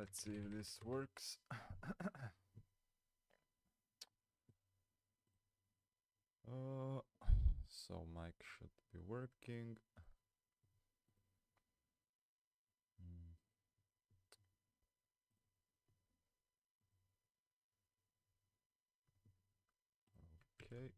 Let's see if this works. So mic should be working. Okay.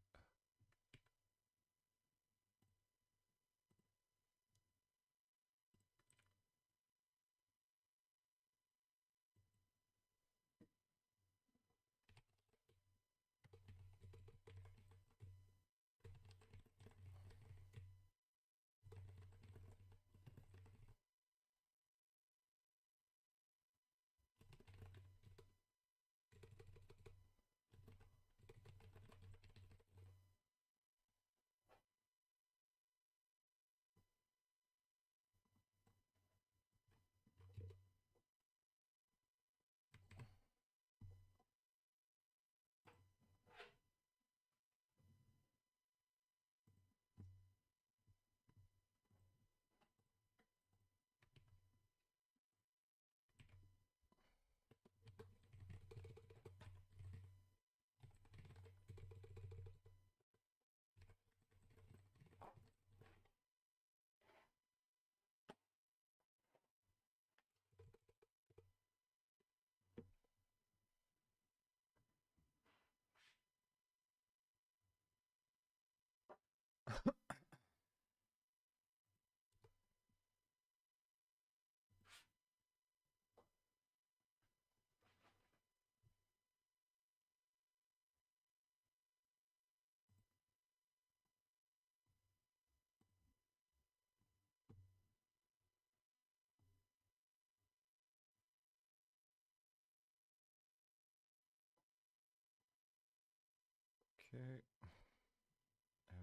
Okay.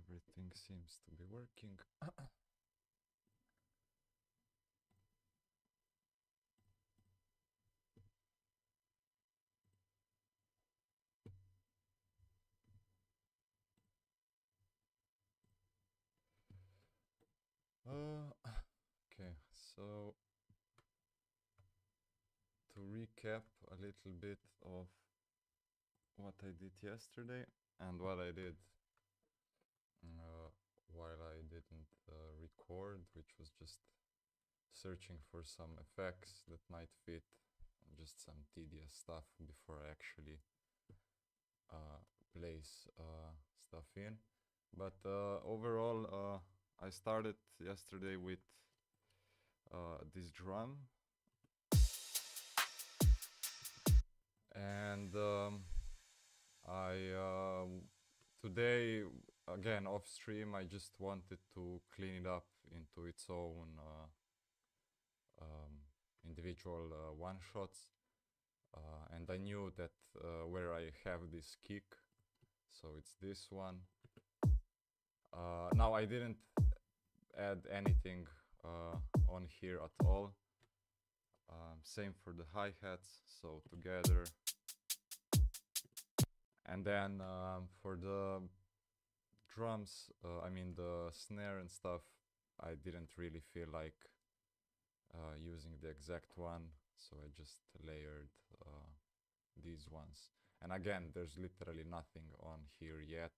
Everything seems to be working. Okay, so to recap a little bit of what I did yesterday and what I did uh, while I didn't record, which was just searching for some effects that might fit, just some tedious stuff before I actually place stuff in. But overall, I started yesterday with this drum, and I today again off stream I just wanted to clean it up into its own individual one shots, and I knew that where I have this kick, so it's this one. Now I didn't add anything on here at all. Same for the hi-hats, so together. And then for the drums, I mean the snare and stuff, I didn't really feel like using the exact one, so I just layered these ones. And again, there's literally nothing on here yet.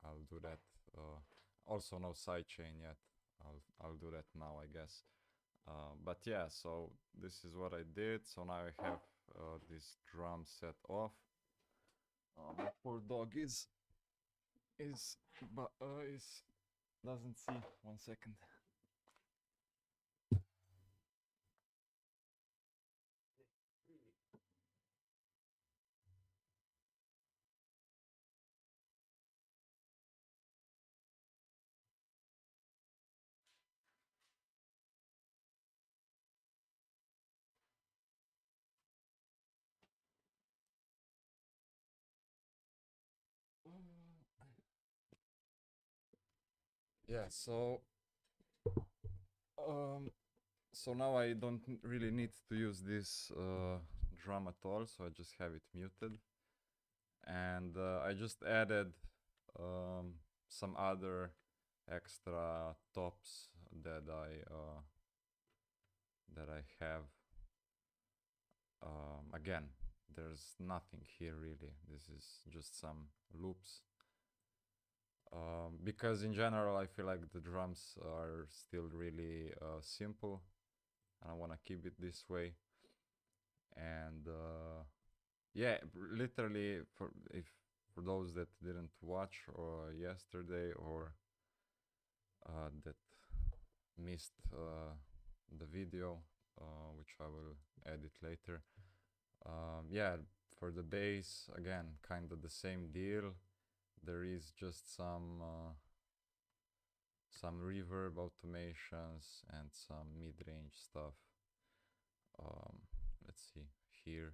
I'll do that. Also no sidechain yet. I'll do that now, I guess. But yeah, so this is what I did. So now I have this drum set off. My poor dog is doesn't see. 1 second. Yeah, um, so now I don't really need to use this drum at all, so I just have it muted. And I just added some other extra tops that that I have. Again, there's nothing here really. This is just some loops. Because in general, I feel like the drums are still really simple, and I want to keep it this way. And yeah, literally for those that didn't watch or yesterday or that missed the video, which I will edit later. Yeah, for the bass, again, kind of the same deal. There is just some reverb automations and some mid-range stuff. Let's see here.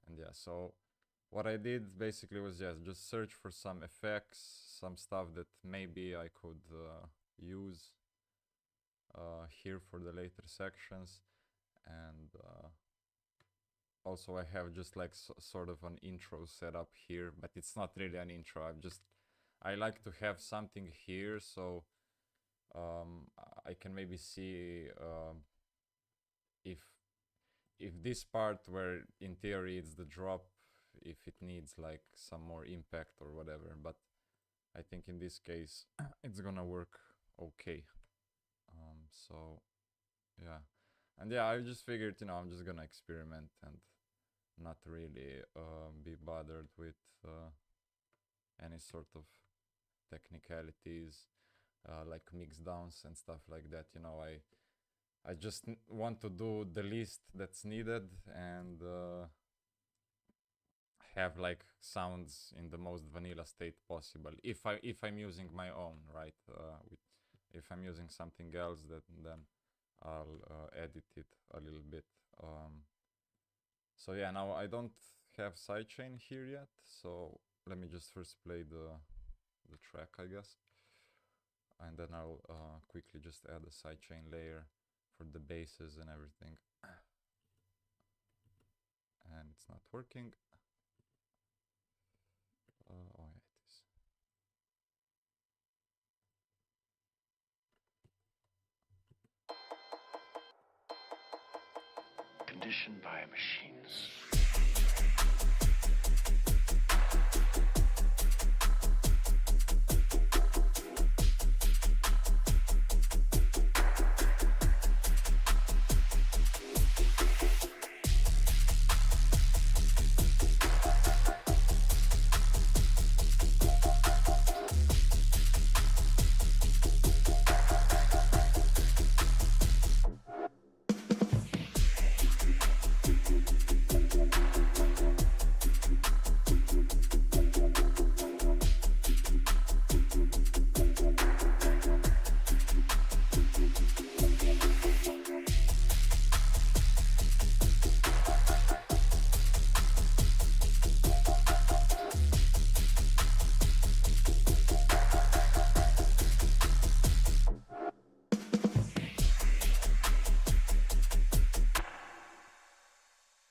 And yeah, so what I did basically was just search for some effects, some stuff that maybe I could use here for the later sections. And also I have just like sort of an intro set up here, but it's not really an intro. I like to have something here, so I can maybe see if this part where in theory it's the drop, if it needs like some more impact or whatever, but I think in this case it's gonna work okay. So yeah, and yeah, I just figured, you know, I'm just gonna experiment and not really be bothered with any sort of technicalities like mix downs and stuff like that. You know, I just want to do the least that's needed and have like sounds in the most vanilla state possible. If I'm using my own, right? If I'm using something else, then I'll edit it a little bit. So yeah, now I don't have sidechain here yet, so let me just first play the track, I guess, and then I'll quickly just add a sidechain layer for the basses and everything. And it's not working. Oh yeah, it is. Conditioned by machines.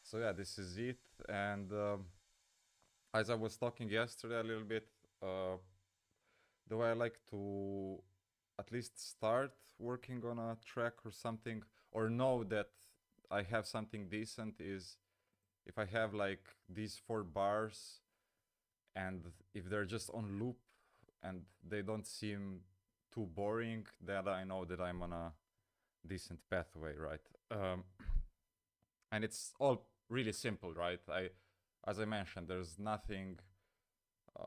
So yeah, this is it. And as I was talking yesterday a little bit, the way I like to at least start working on a track or something, or know that I have something decent, is if I have like these 4 bars and if they're just on loop and they don't seem too boring, then I know that I'm on a decent pathway, right? And it's all really simple, right? As I mentioned, there's nothing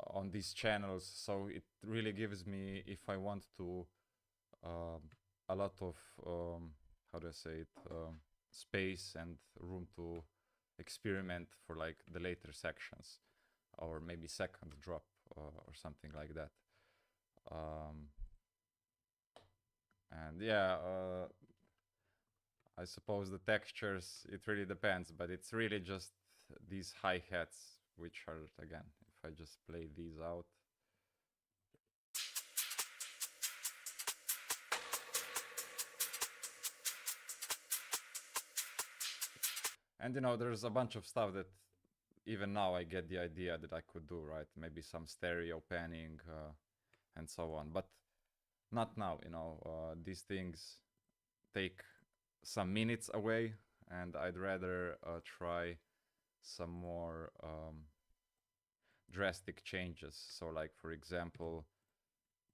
on these channels, so it really gives me, if I want to, a lot of how do I say it, space and room to experiment for like the later sections, or maybe second drop or something like that. And yeah, I suppose the textures, it really depends, but it's really just these hi-hats, which are, again, if I just play these out. And you know, there's a bunch of stuff that even now I get the idea that I could do, right? Maybe some stereo panning and so on, but not now, you know. These things take some minutes away, and I'd rather try some more drastic changes. So like, for example,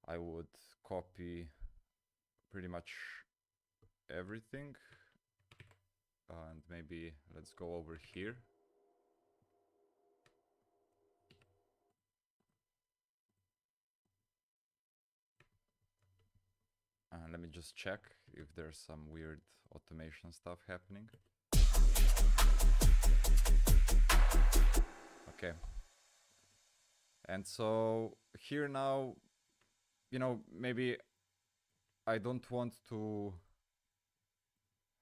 I would copy pretty much everything, and maybe let's go over here. Let me just check if there's some weird automation stuff happening. Okay. And so here now, you know, maybe I don't want to...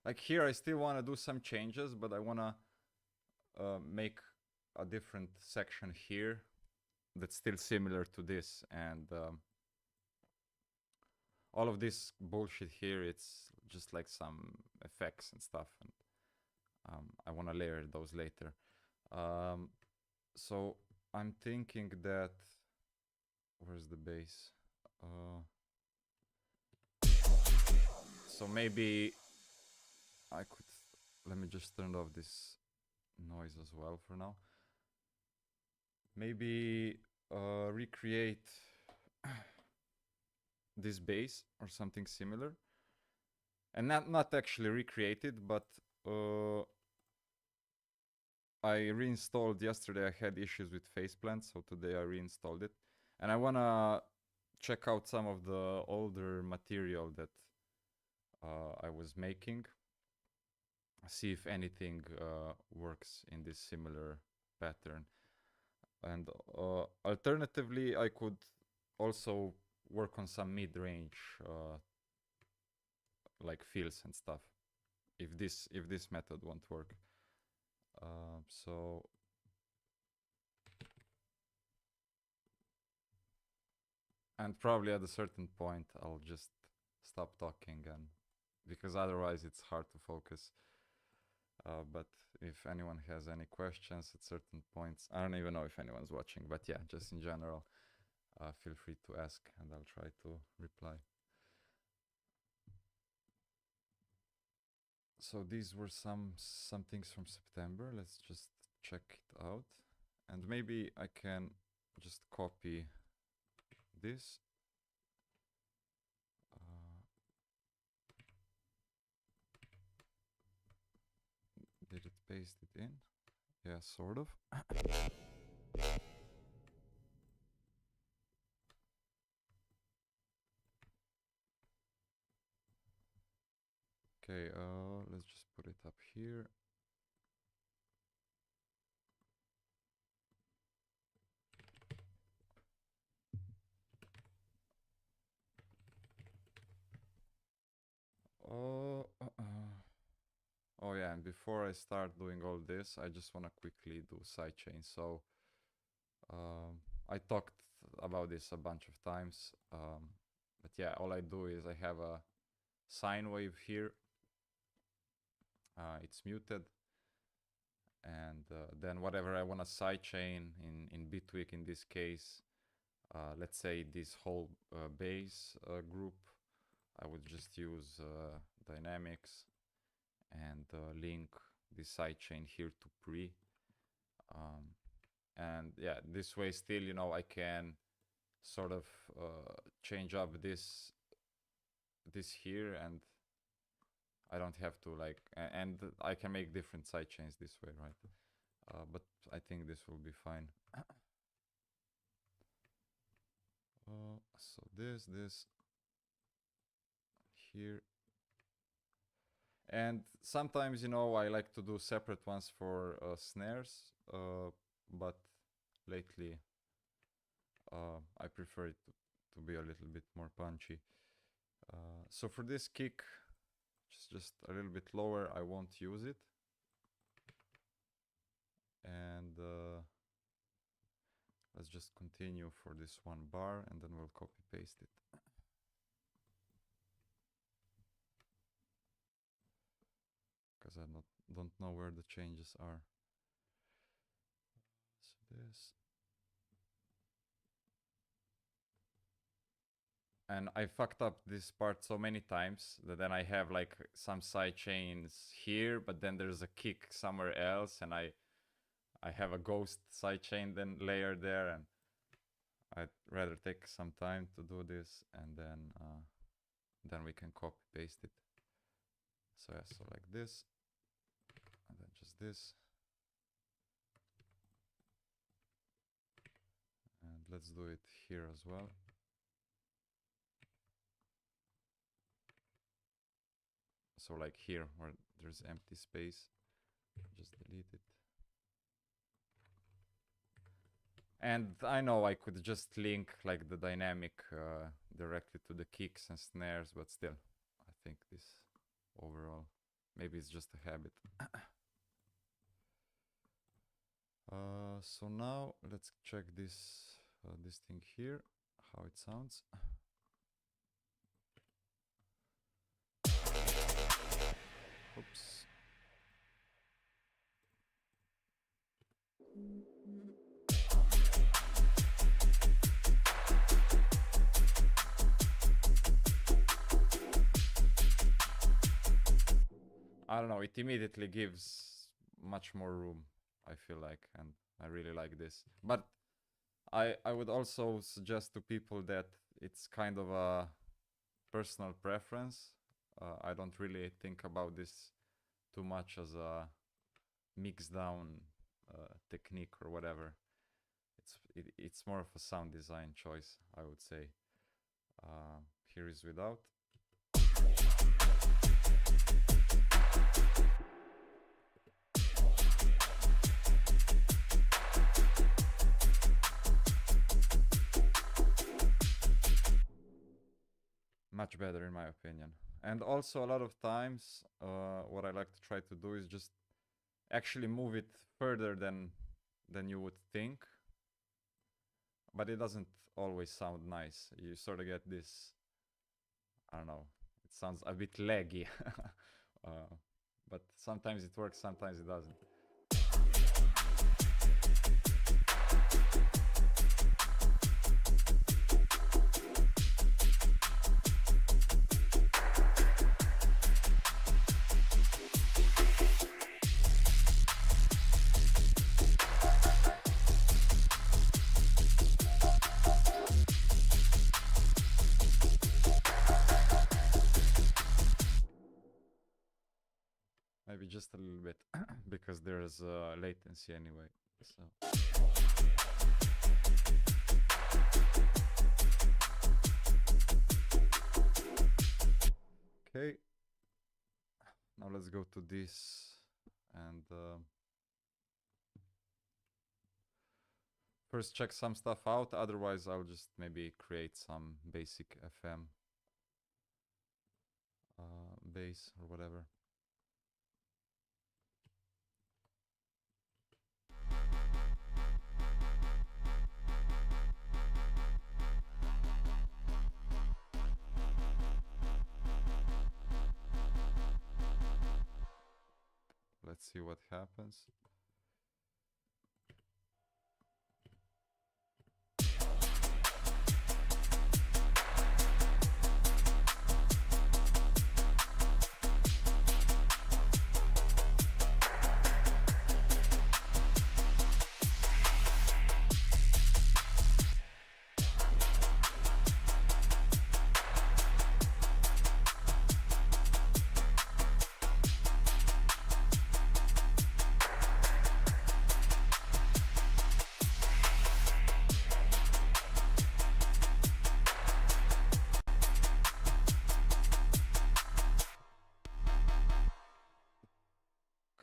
Like here I still want to do some changes, but I want to make a different section here that's still similar to this. And all of this bullshit here, it's just like some effects and stuff. And I want to layer those later. So I'm thinking that... Where's the bass? So maybe I could... Let me just turn off this noise as well for now. Maybe recreate this bass or something similar. And not actually recreate it, but I reinstalled yesterday. I had issues with faceplant, so today I reinstalled it. And I want to check out some of the older material that I was making. See if anything works in this similar pattern. And alternatively, I could also work on some mid-range like fills and stuff, if this method won't work. So and probably at a certain point I'll just stop talking, and because otherwise it's hard to focus. But if anyone has any questions at certain points, I don't even know if anyone's watching, but yeah, just in general, feel free to ask and I'll try to reply. So these were some things from September. Let's just check it out. And maybe I can just copy this. Did it paste it in? Yeah, sort of. Okay, let's just put it up here. Oh yeah, and before I start doing all this, I just want to quickly do sidechain. So I talked about this a bunch of times, but yeah, all I do is I have a sine wave here. It's muted, and then whatever I want to sidechain in Bitwig in this case, let's say this whole bass group, I would just use dynamics and link the sidechain here to pre. And yeah, this way still, you know, I can sort of change up this here, and I don't have to like, and I can make different sidechains this way, right? But I think this will be fine. So this here. And sometimes, you know, I like to do separate ones for snares, but lately I prefer it to be a little bit more punchy. So for this kick, just a little bit lower, I won't use it. And let's just continue for this one bar, and then we'll copy paste it. Because I don't know where the changes are. So this. And I fucked up this part so many times that then I have like some side chains here, but then there's a kick somewhere else, and I have a ghost side chain then layer there, and I'd rather take some time to do this, and then we can copy paste it. So yeah, so like this, and then just this, and let's do it here as well. So like here where there's empty space, just delete it. And I know I could just link like the dynamic directly to the kicks and snares, but still, I think this overall, maybe it's just a habit. So now let's check this this thing here, how it sounds. Oops. I don't know, it immediately gives much more room, I feel like, and I really like this. But I would also suggest to people that it's kind of a personal preference. I don't really think about this too much as a mix down technique or whatever. It's more of a sound design choice, I would say. Here is without. Much better in my opinion. And also a lot of times what I like to try to do is just actually move it further than you would think, but it doesn't always sound nice. You sort of get this, I don't know, it sounds a bit laggy. But sometimes it works, sometimes it doesn't. Maybe just a little bit because there's latency anyway. So. Okay. Now let's go to this and first check some stuff out. Otherwise, I'll just maybe create some basic FM bass or whatever. Let's see what happens.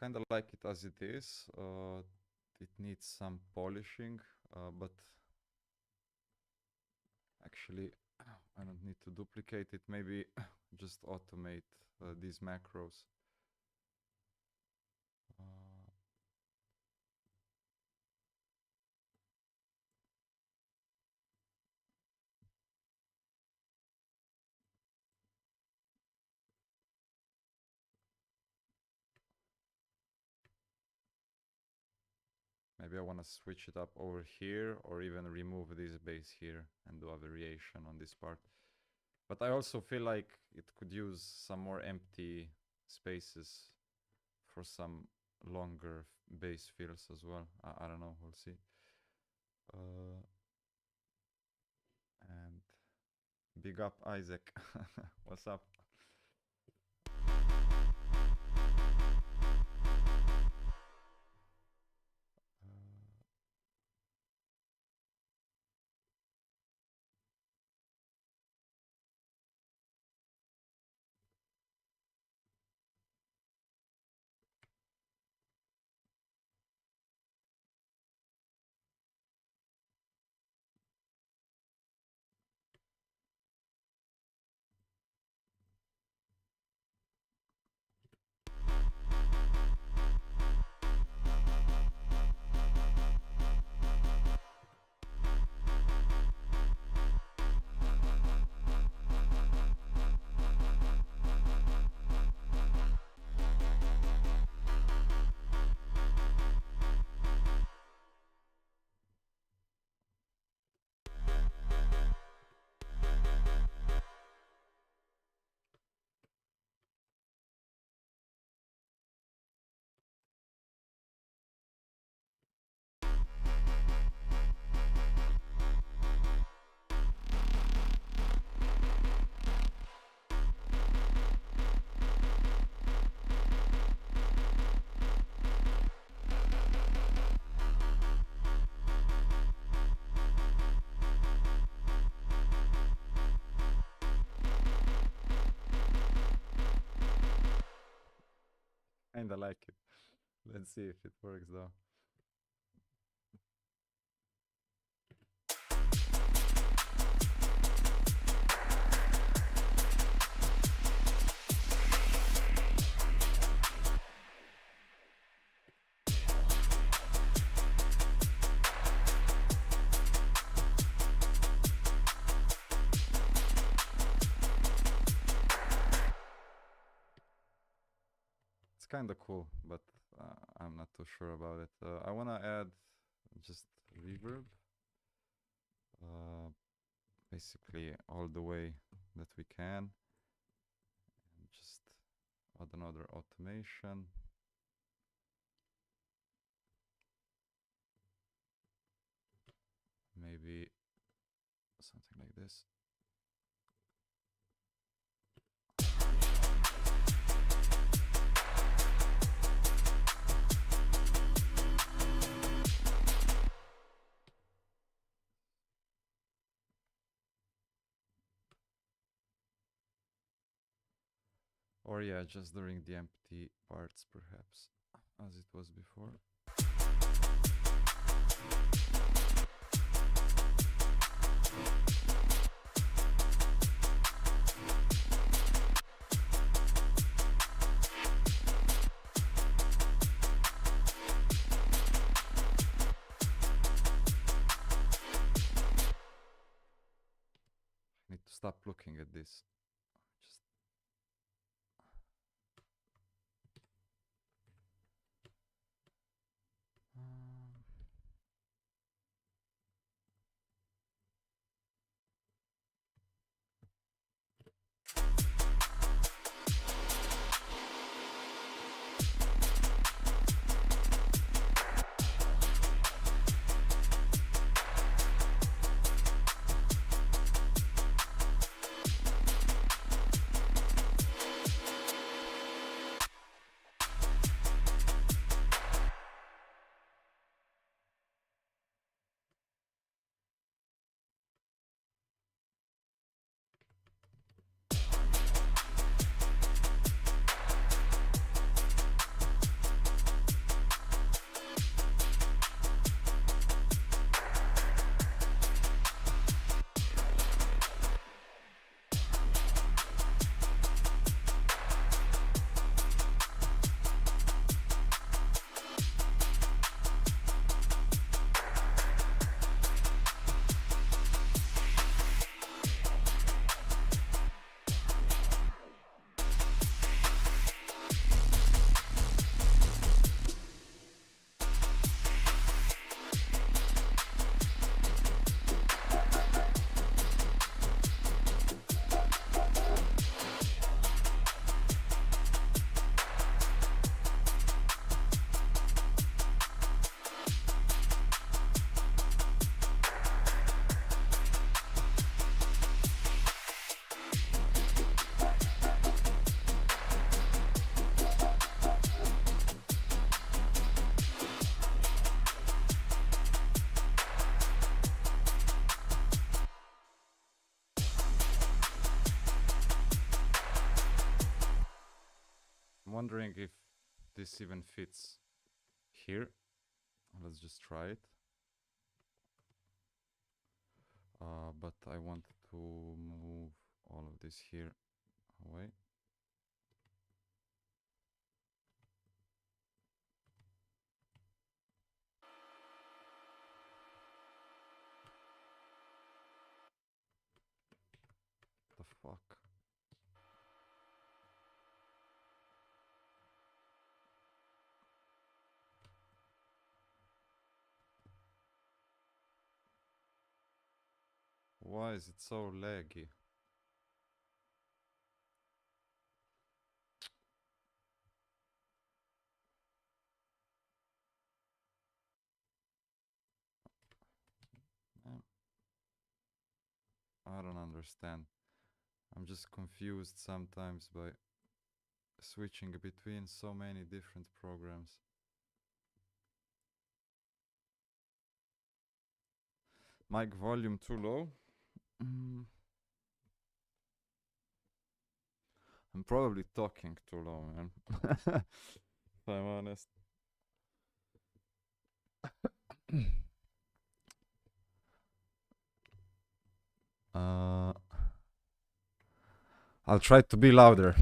Kind of like it as it is. It needs some polishing, but actually I don't need to duplicate it. Maybe just automate these macros. Maybe I want to switch it up over here, or even remove this bass here and do a variation on this part. But I also feel like it could use some more empty spaces for some longer bass fills as well. I don't know, we'll see. And big up Isaac. What's up? Kinda like it. Let's see if it works though. It's kind of cool, but I'm not too sure about it. I want to add just reverb, basically all the way that we can, and just add another automation. Maybe something like this. Or yeah, just during the empty parts perhaps, as it was before. I need to stop looking at this. Just wondering if this even fits here. Let's just try it. But I want to move all of this here away. The fuck? Why is it so laggy? I don't understand. I'm just confused sometimes by switching between so many different programs. Mic volume too low? I'm probably talking too low, man. If I'm honest. I'll try to be louder.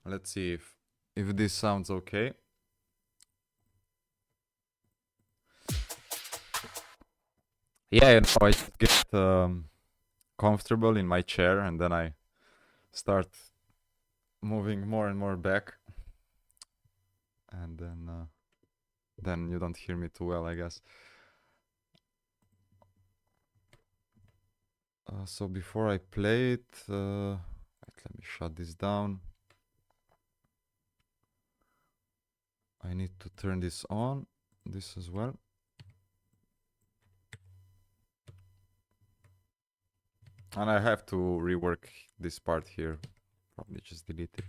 Let's see if this sounds okay. Yeah, you know, I just get comfortable in my chair and then I start moving more and more back, and then you don't hear me too well, I guess. So before I play it, let me shut this down. I need to turn this on, this as well. And I have to rework this part here. Probably just delete it.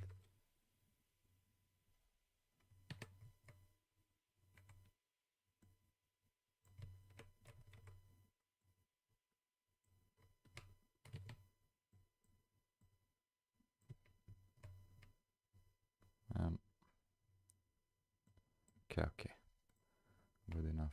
Okay. Good enough.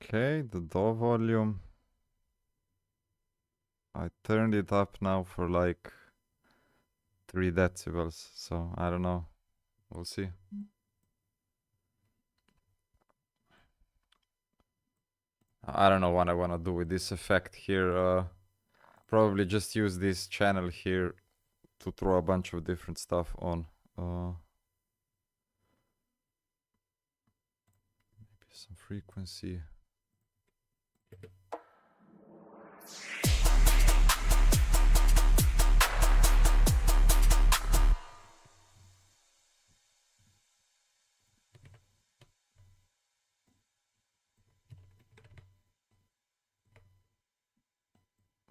Okay, the DAW volume. I turned it up now for like 3 decibels, so I don't know. We'll see. I don't know what I want to do with this effect here. Probably just use this channel here to throw a bunch of different stuff on. Maybe some frequency.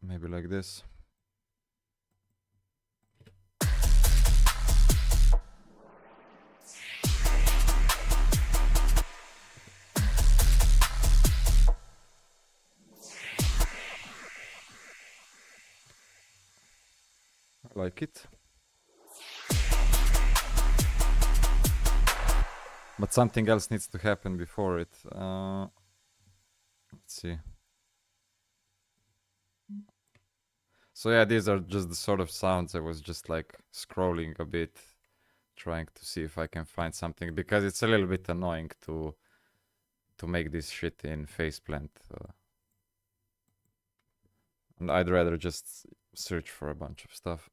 Maybe like this. like it. But something else needs to happen before it. Let's see. So yeah, these are just the sort of sounds I was just like scrolling a bit, trying to see if I can find something, because it's a little bit annoying to make this shit in Faceplant. And I'd rather just search for a bunch of stuff.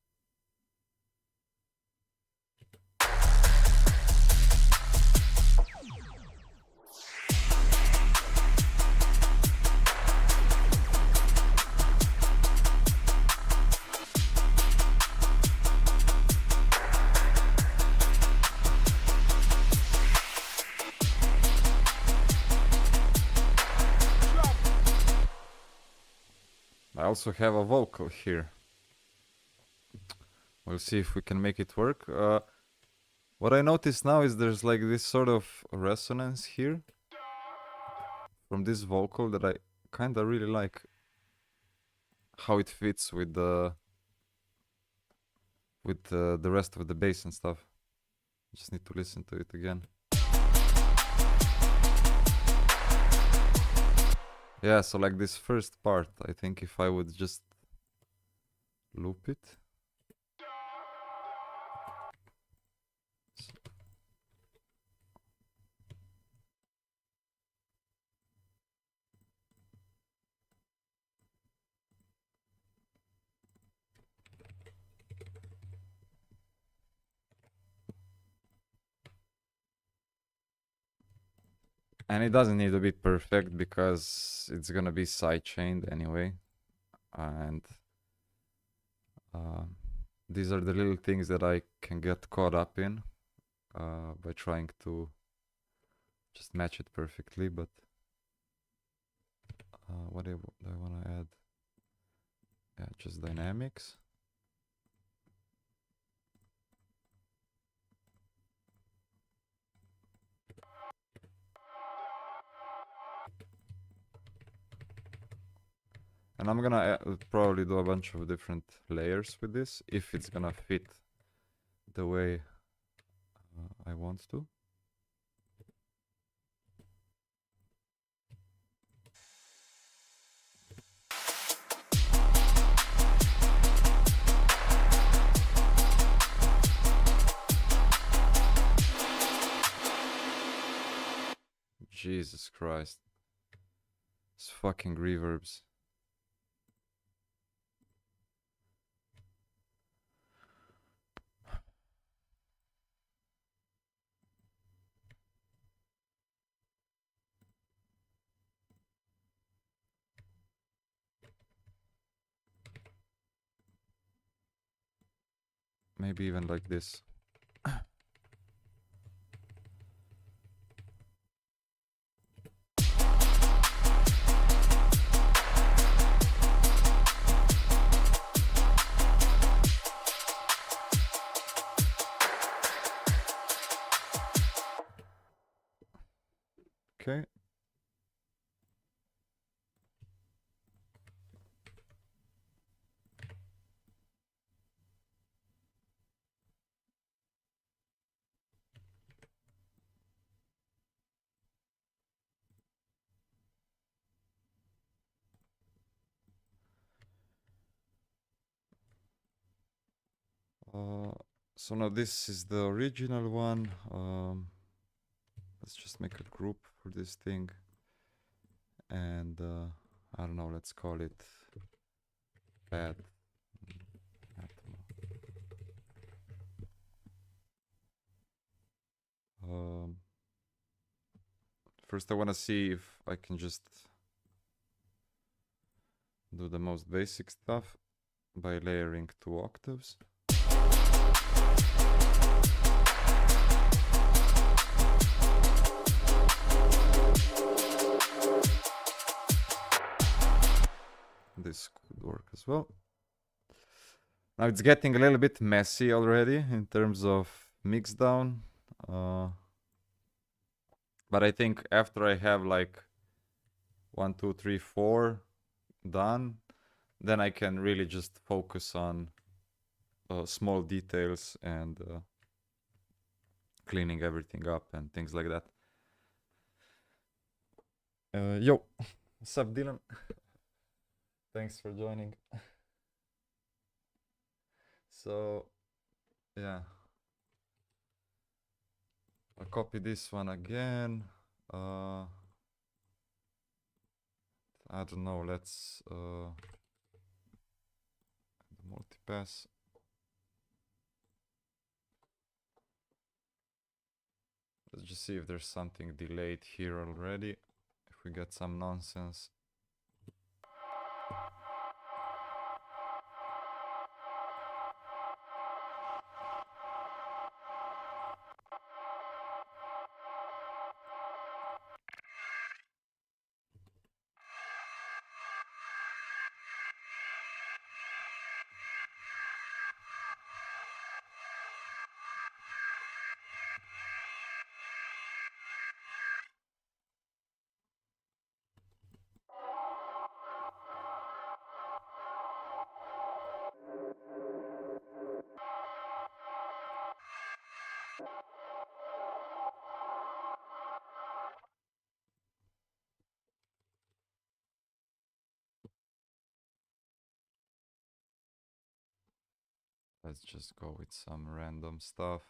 I also have a vocal here. We'll see if we can make it work. What I notice now is there's like this sort of resonance here from this vocal that I kinda really like how it fits with the rest of the bass and stuff. Just need to listen to it again. Yeah, so like this first part, I think if I would just loop it. And it doesn't need to be perfect because it's gonna be sidechained anyway. And these are the little things that I can get caught up in by trying to just match it perfectly. But what do I want to add? Yeah, just dynamics. And I'm gonna probably do a bunch of different layers with this if it's gonna fit the way I want to. Jesus Christ. It's fucking reverbs. Maybe even like this. Okay. So now this is the original one. Let's just make a group for this thing. And I don't know, let's call it bad. First I want to see if I can just do the most basic stuff by layering 2 octaves. This could work as well. Now it's getting a little bit messy already in terms of mix down. But I think after I have like 1, 2, 3, 4 done, then I can really just focus on small details and cleaning everything up and things like that. Yo, what's up, Dylan? Thanks for joining. So, yeah, I'll copy this one again. I don't know, let's multipass. Let's just see if there's something delayed here already. If we get some nonsense. Let's just go with some random stuff.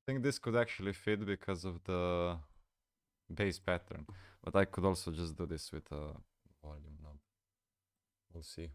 I think this could actually fit because of the bass pattern, but I could also just do this with a volume knob. We'll see.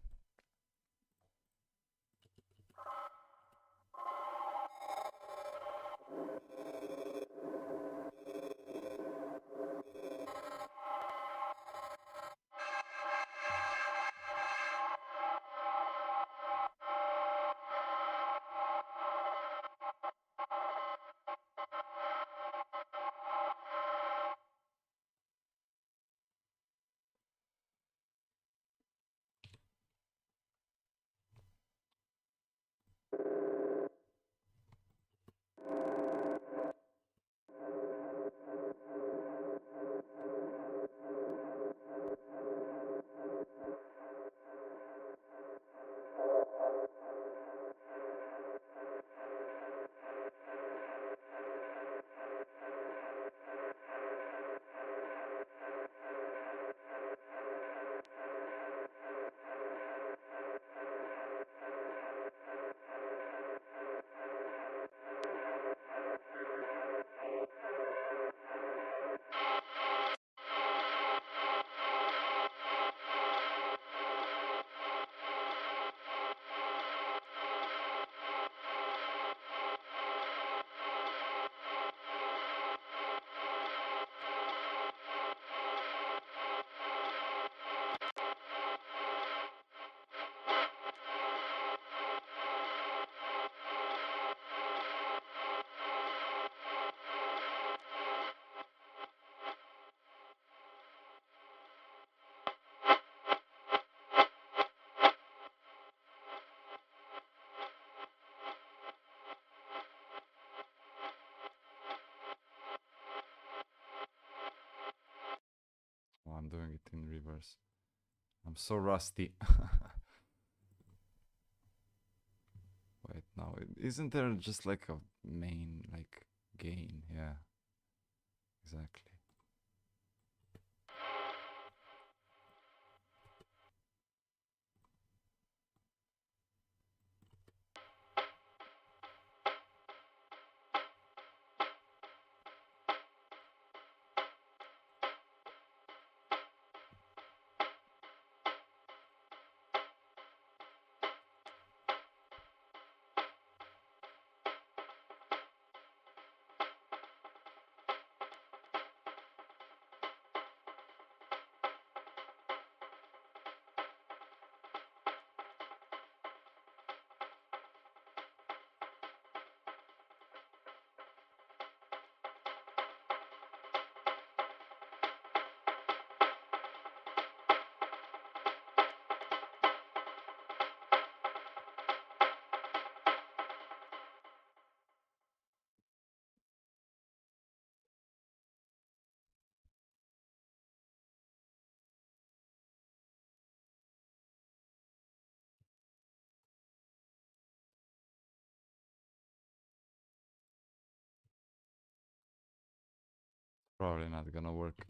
Oh, I'm doing it in reverse. I'm so rusty. Wait, no, isn't there just like a main, like, gain? Yeah. exactly. Probably not gonna work.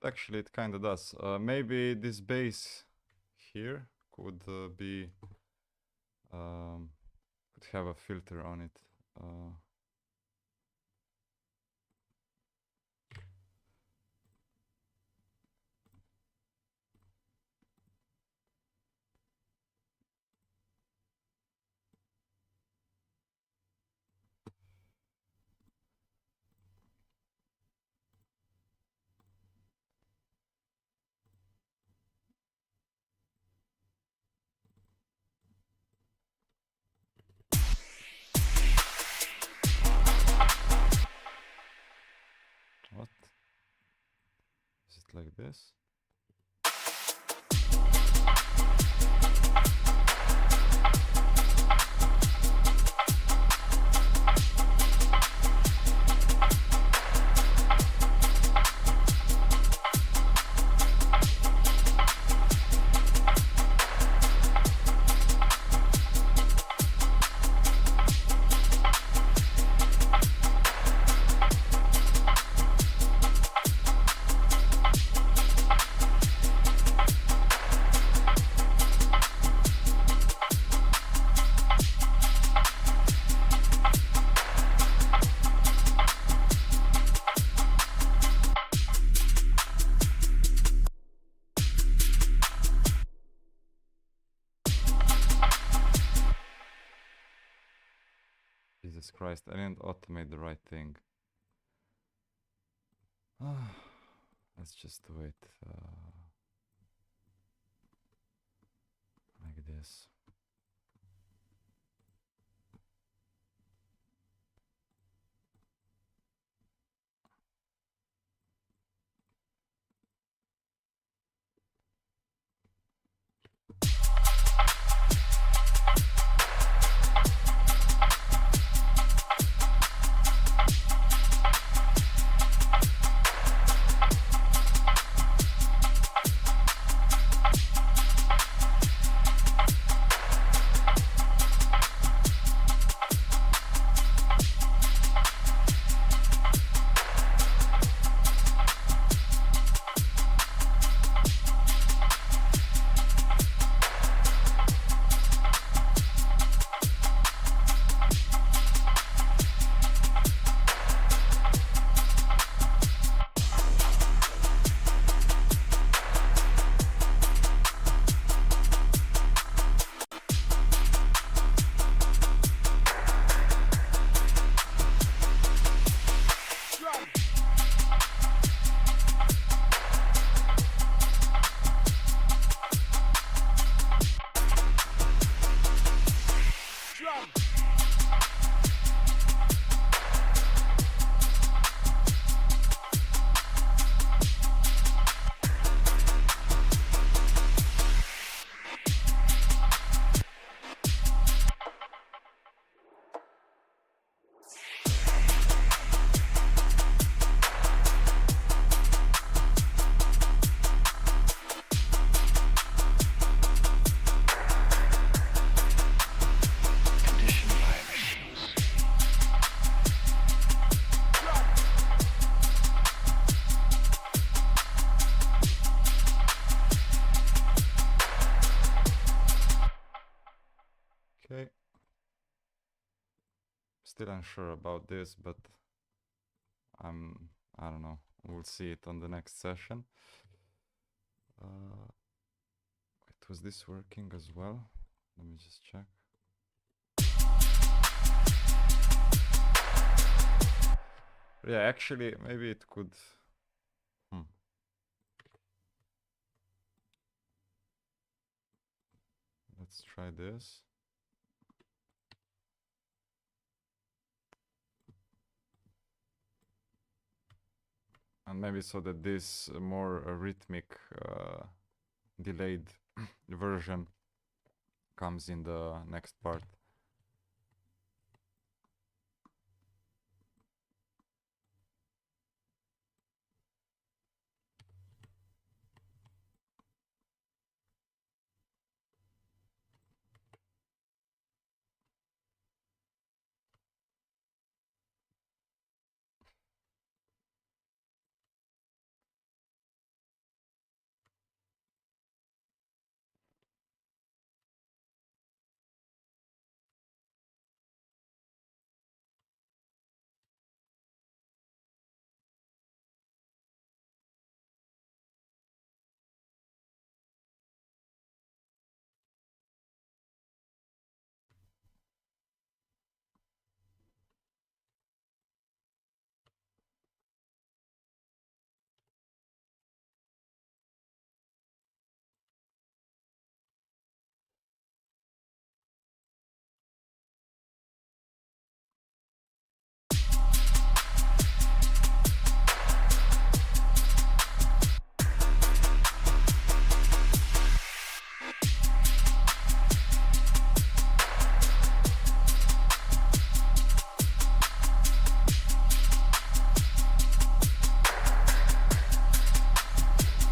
Actually, it kind of does. Maybe this bass here could be could have a filter on it. What? Is it like this? Jesus Christ, I didn't automate the right thing. Let's just do it like this. still unsure about this, but I don't know. We'll see it on the next session. Wait, was this working as well? Let me just check. Yeah, actually, maybe it could. Let's try this. And maybe so that this more rhythmic delayed version comes in the next part.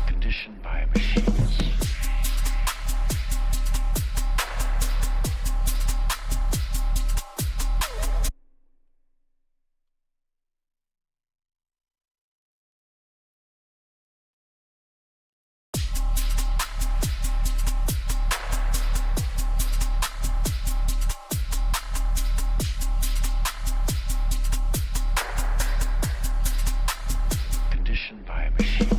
Conditioned by machines. Conditioned by machines.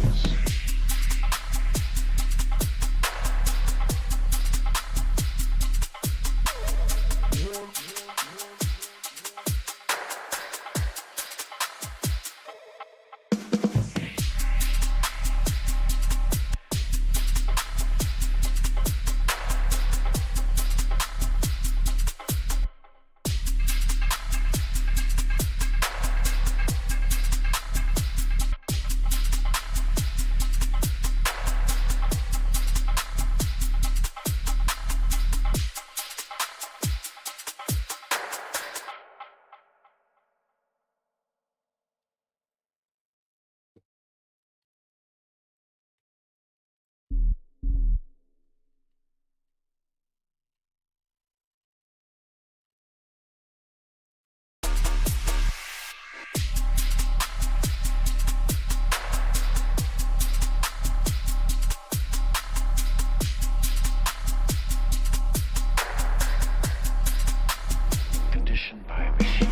Conditioned by machines.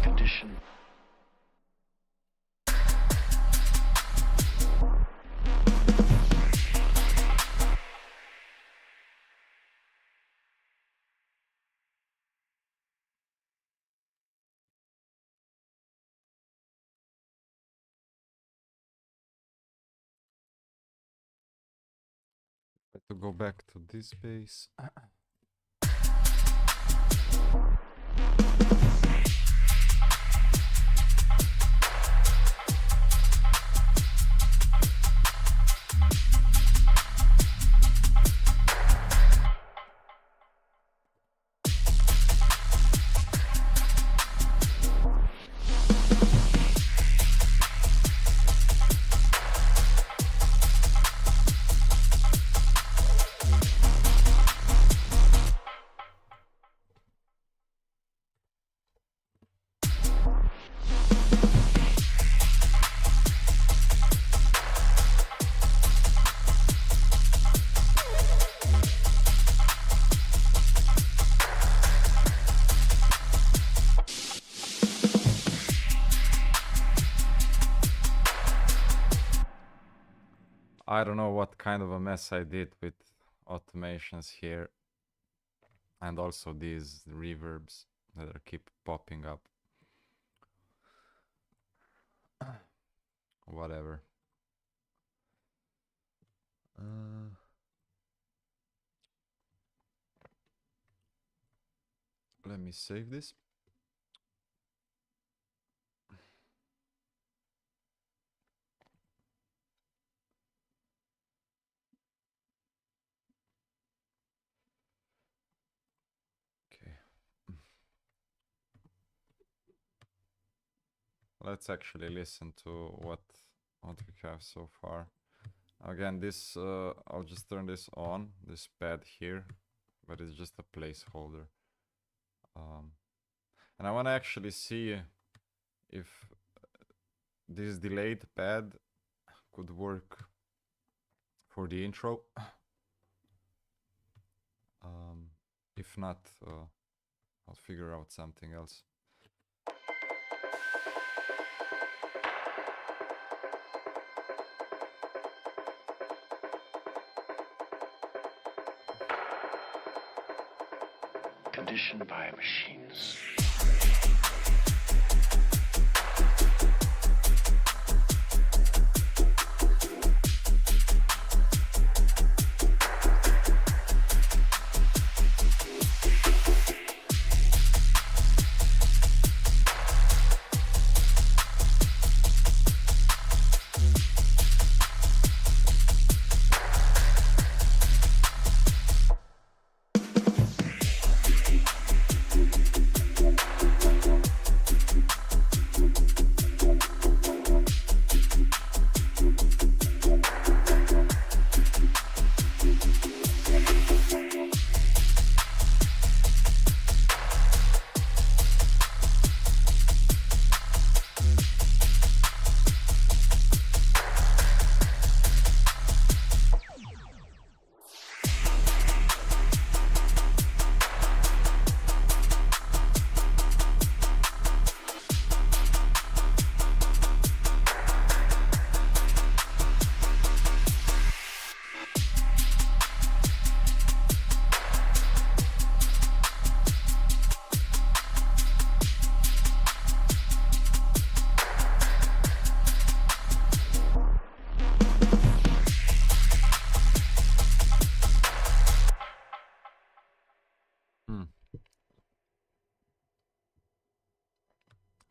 Conditioned. To go back to this base. I don't know what kind of a mess I did with automations here. And also these reverbs that are keep popping up. Whatever. Let me save this. Okay. Let's actually listen to what we have so far. Again, this I'll just turn this on, this pad here, but it's just a placeholder. And I want to actually see if this delayed pad could work for the intro. If not, I'll figure out something else. Conditioned by machines.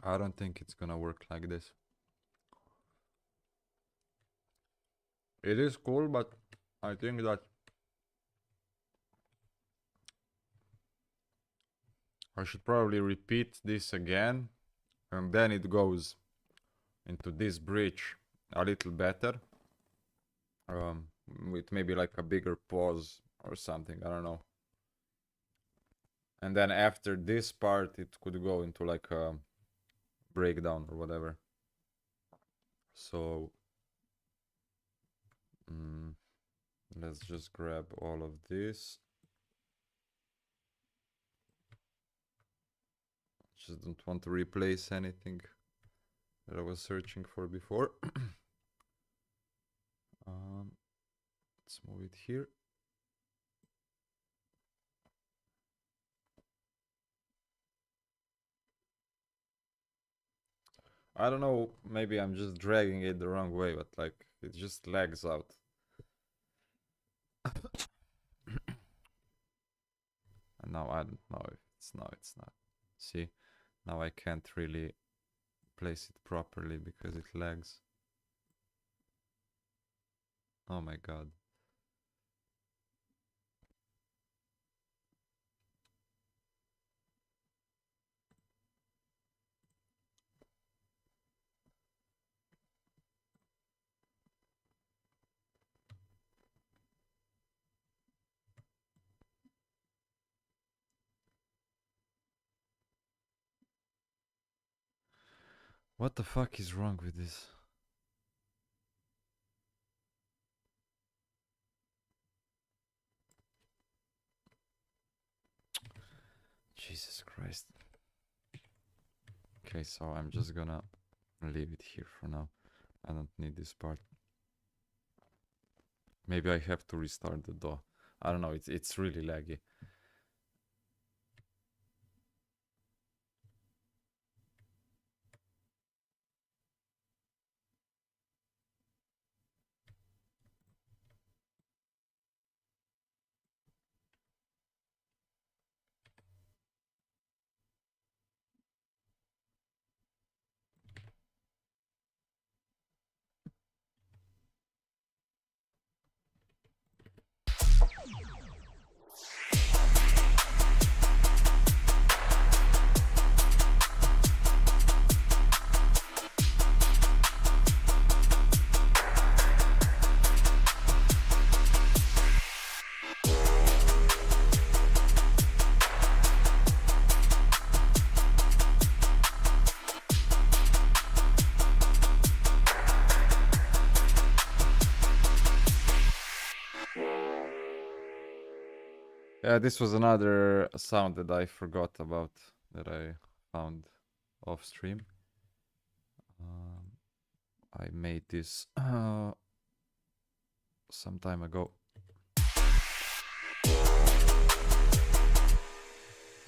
I don't think it's gonna work like this. It is cool, but I think that I should probably repeat this again, and then it goes into this bridge a little better. With maybe like a bigger pause or something, I don't know. And then after this part, it could go into like a breakdown or whatever. So let's just grab all of this. Just don't want to replace anything that I was searching for before. Let's move it here. I don't know, maybe I'm just dragging it the wrong way, but like it just lags out. And now I don't know if it's not. See, now I can't really place it properly because it lags. Oh my god. What the fuck is wrong with this? Jesus Christ. Okay, so I'm just gonna leave it here for now. I don't need this part. Maybe I have to restart the DAW. I don't know, it's really laggy. Yeah, this was another sound that I forgot about that I found off stream. I made this some time ago.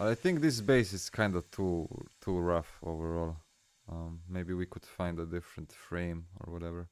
I think this bass is kind of too rough overall. Maybe we could find a different frame or whatever.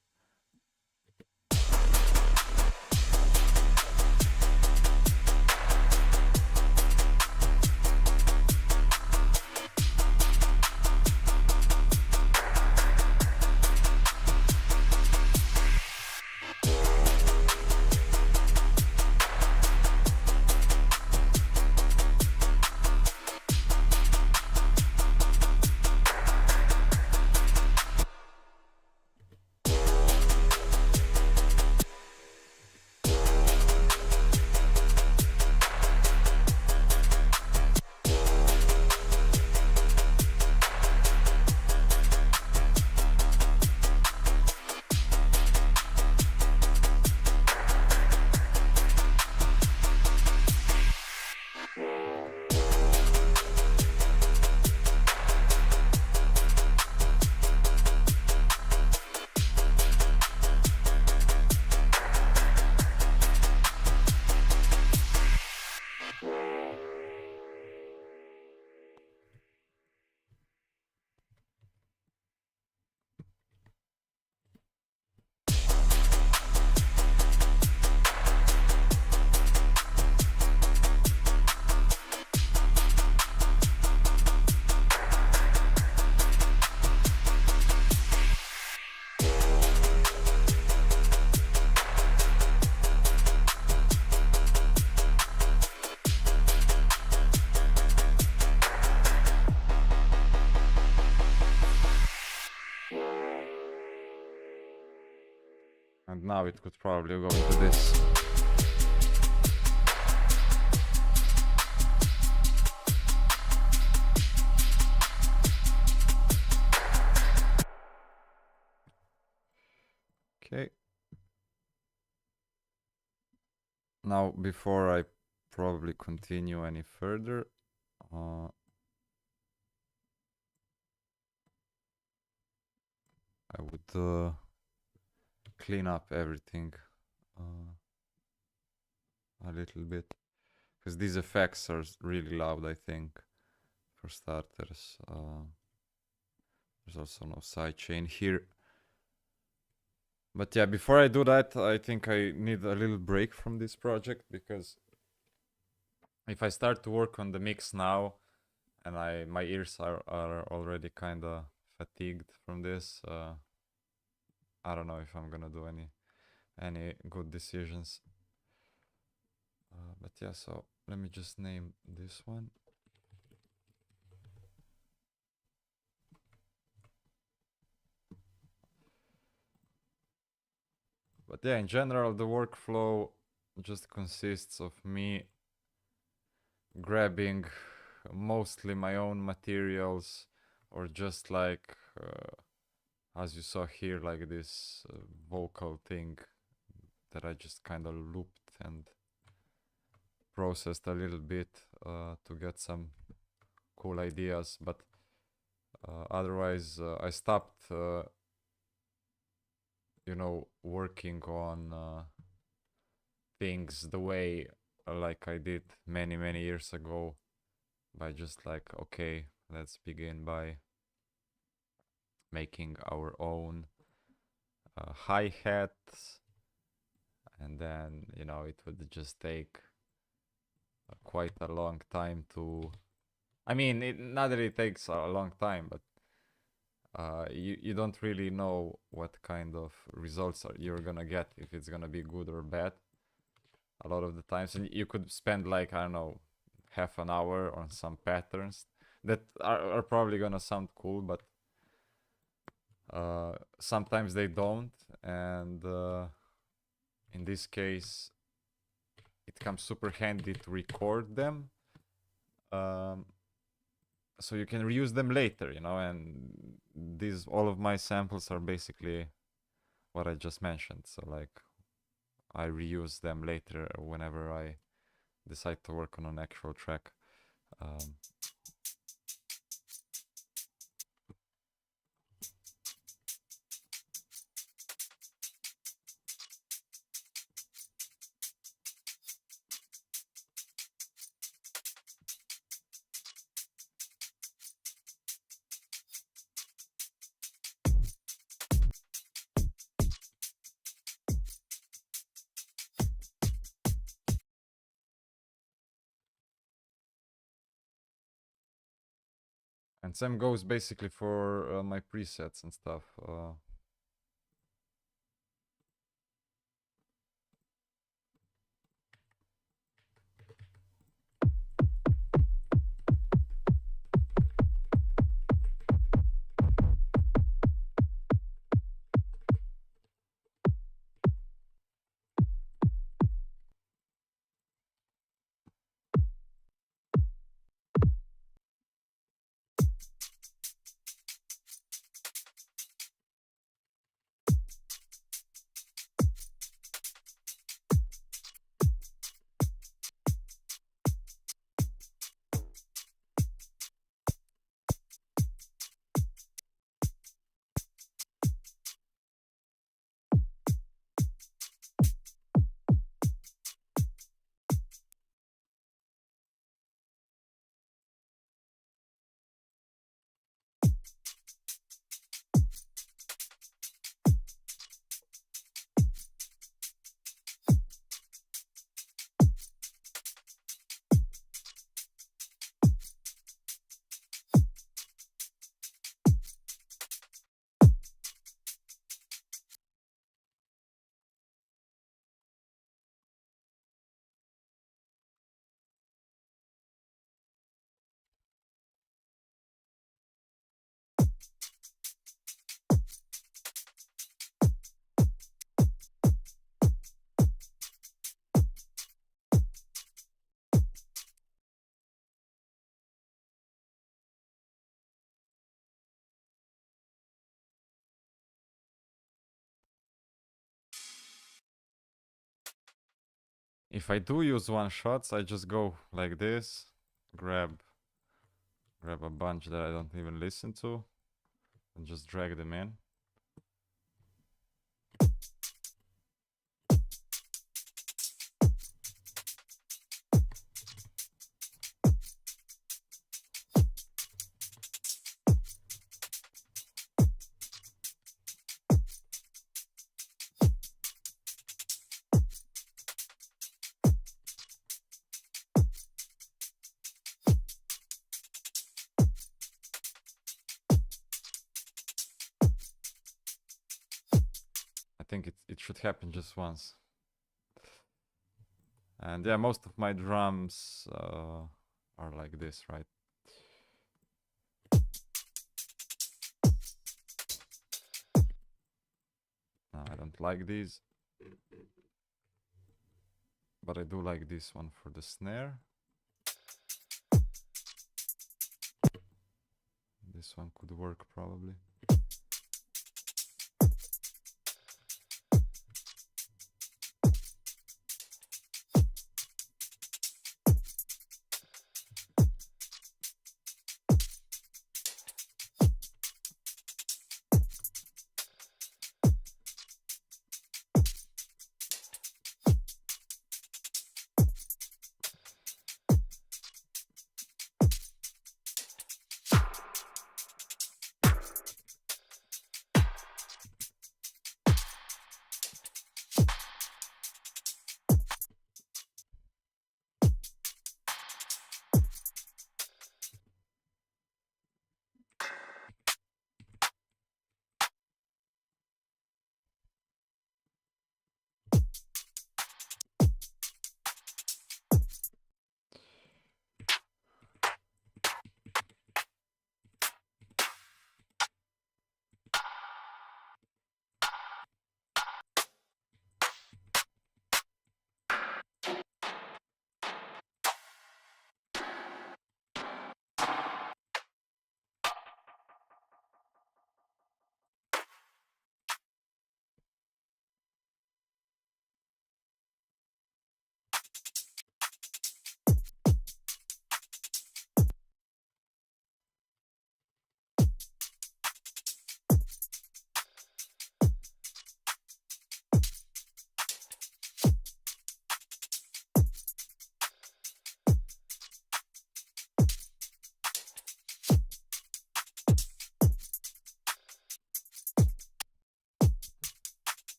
And now it could probably go into this. Okay. Now, before I probably continue any further, I would clean up everything a little bit, because these effects are really loud, I think, for starters. There's also no sidechain here. But yeah, before I do that, I think I need a little break from this project, because if I start to work on the mix now and my ears are already kind of fatigued from this, I don't know if I'm gonna do any good decisions. But yeah, so let me just name this one. But yeah, in general, the workflow just consists of me grabbing mostly my own materials, or just like, as you saw here, like this vocal thing that I just kind of looped and processed a little bit to get some cool ideas. But otherwise, I stopped, working on things the way like I did many years ago, by just like, okay, let's begin by making our own hi-hats, and then, you know, it would just take quite a long time to, I mean, not that it takes a long time, but you don't really know what kind of results you're gonna get, if it's gonna be good or bad a lot of the times. And you could spend like, I don't know, half an hour on some patterns that are probably gonna sound cool, but sometimes they don't. And in this case, it comes super handy to record them, so you can reuse them later, you know. And these, all of my samples are basically what I just mentioned. So like, I reuse them later whenever I decide to work on an actual track. And same goes basically for my presets and stuff. If I do use one shots, I just go like this, grab a bunch that I don't even listen to, and just drag them in. I think it should happen just once. And yeah, most of my drums are like this, right? I don't like these, but I do like this one for the snare. This one could work probably.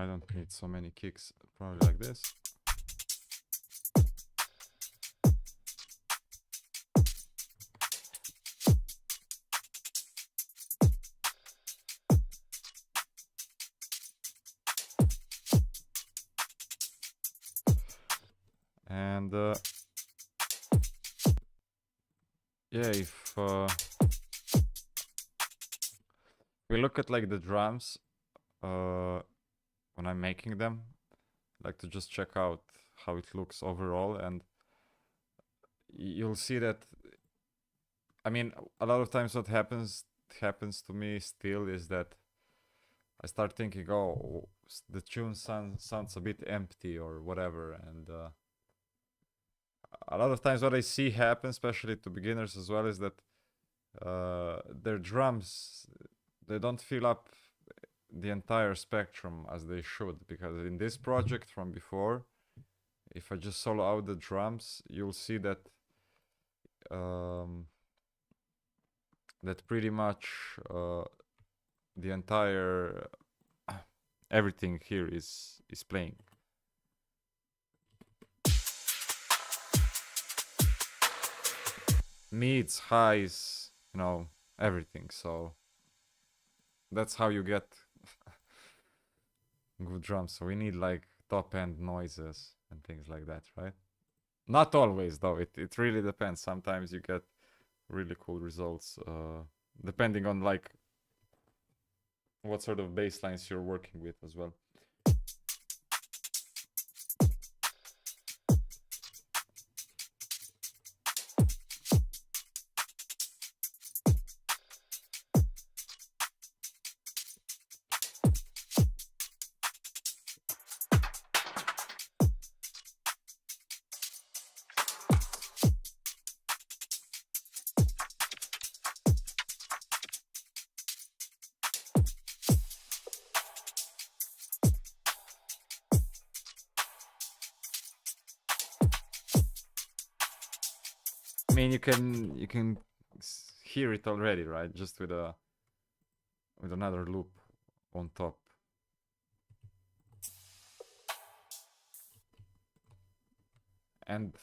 I don't need so many kicks, probably like this. And yeah, if we look at like the drums when I'm making them, I like to just check out how it looks overall, and you'll see that, I mean, a lot of times what happens to me still is that I start thinking, oh, the tune sounds a bit empty or whatever, and a lot of times what I see happen, especially to beginners as well, is that their drums, they don't fill up the entire spectrum as they should, because in this project from before, if I just solo out the drums, you'll see that that pretty much the entire everything here is playing. Mids, highs, you know, everything. So that's how you get good drums. So we need like top end noises and things like that, right? Not always though, it really depends. Sometimes you get really cool results depending on like what sort of bass lines you're working with as well. I mean, you can hear it already, right? Just with another loop on top. And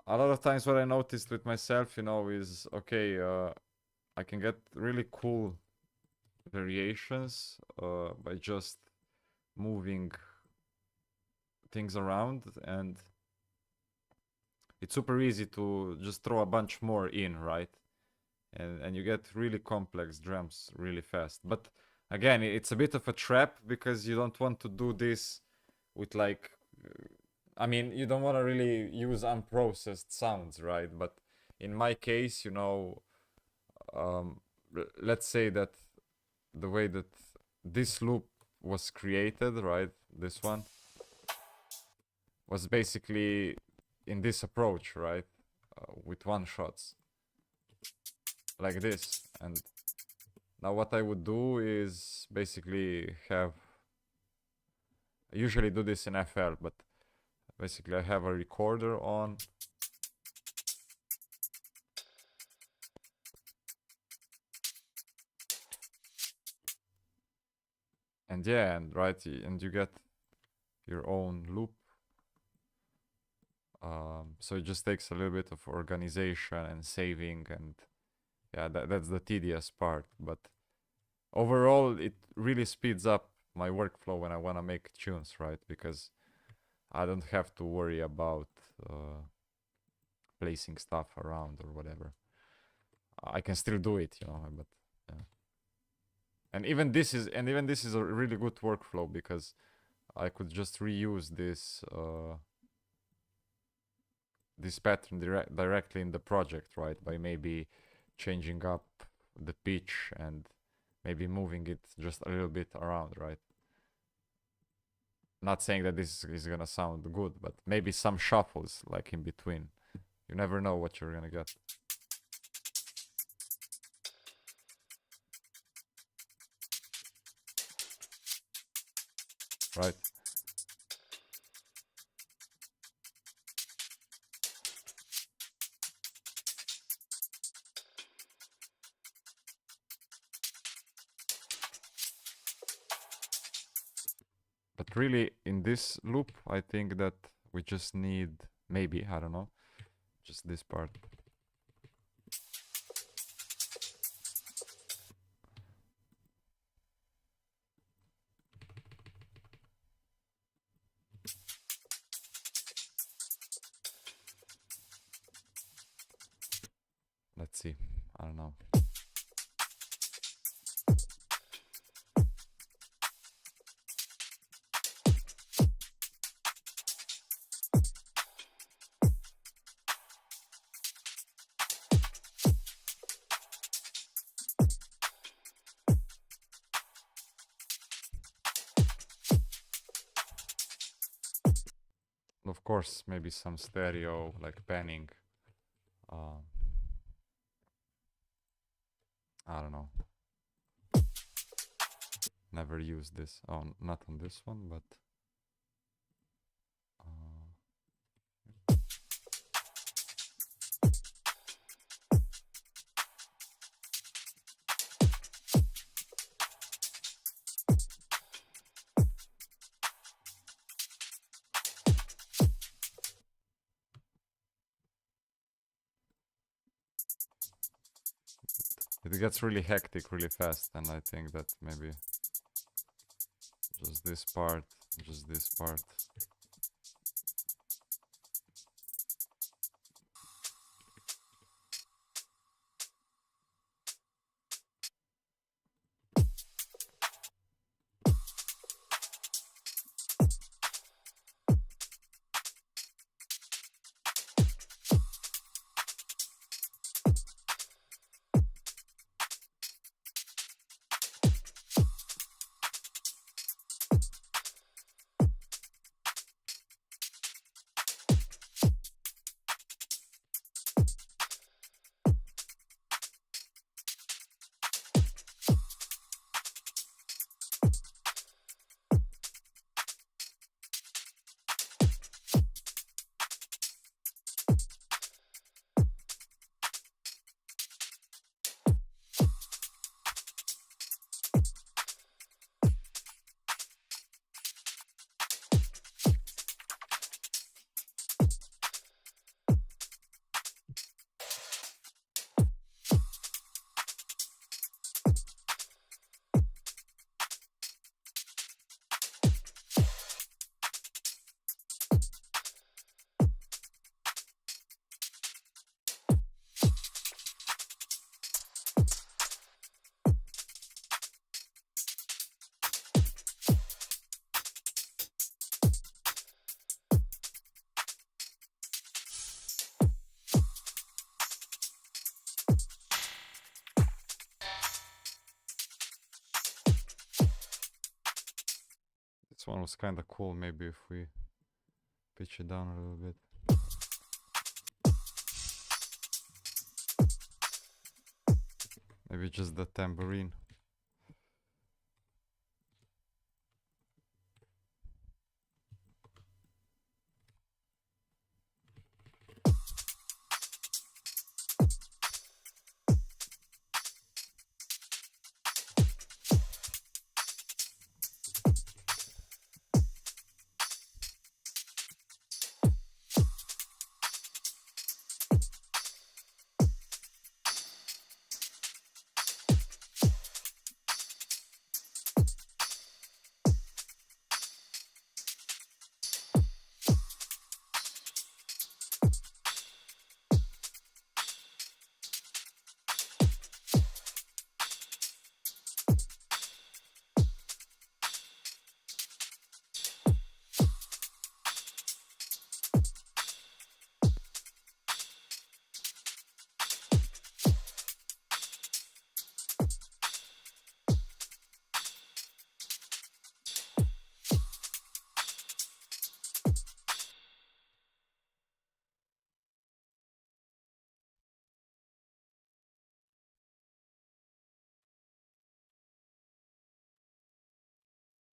a lot of times what I noticed with myself, you know, is okay, I can get really cool variations by just moving things around, and it's super easy to just throw a bunch more in, right? And you get really complex drums really fast. But again, it's a bit of a trap, because you don't want to do this with like I mean, you don't want to really use unprocessed sounds, right? But in my case, you know, let's say that the way that this loop was created, right? This one was basically in this approach, right? With one shots like this. And now what I would do is basically have, I usually do this in FL, but basically I have a recorder on. And yeah, and right, and you get your own loop. So it just takes a little bit of organization and saving, and yeah, that's the tedious part. But overall, it really speeds up my workflow when I want to make tunes, right? Because I don't have to worry about placing stuff around or whatever. I can still do it, you know, but yeah. And even this is a really good workflow, because I could just reuse this pattern directly in the project, right? By maybe changing up the pitch and maybe moving it just a little bit around, right? Not saying that this is gonna sound good, but maybe some shuffles like in between. You never know what you're gonna get. Right? But really, in this loop, I think that we just need, maybe, I don't know, just this part. Let's see, I don't know. Of course, maybe some stereo, like panning. I don't know. Never used this. Oh, not on this one, but... It gets really hectic really fast, and I think that maybe just this part, just this part. This one was kind of cool, maybe if we pitch it down a little bit. Maybe just the tambourine.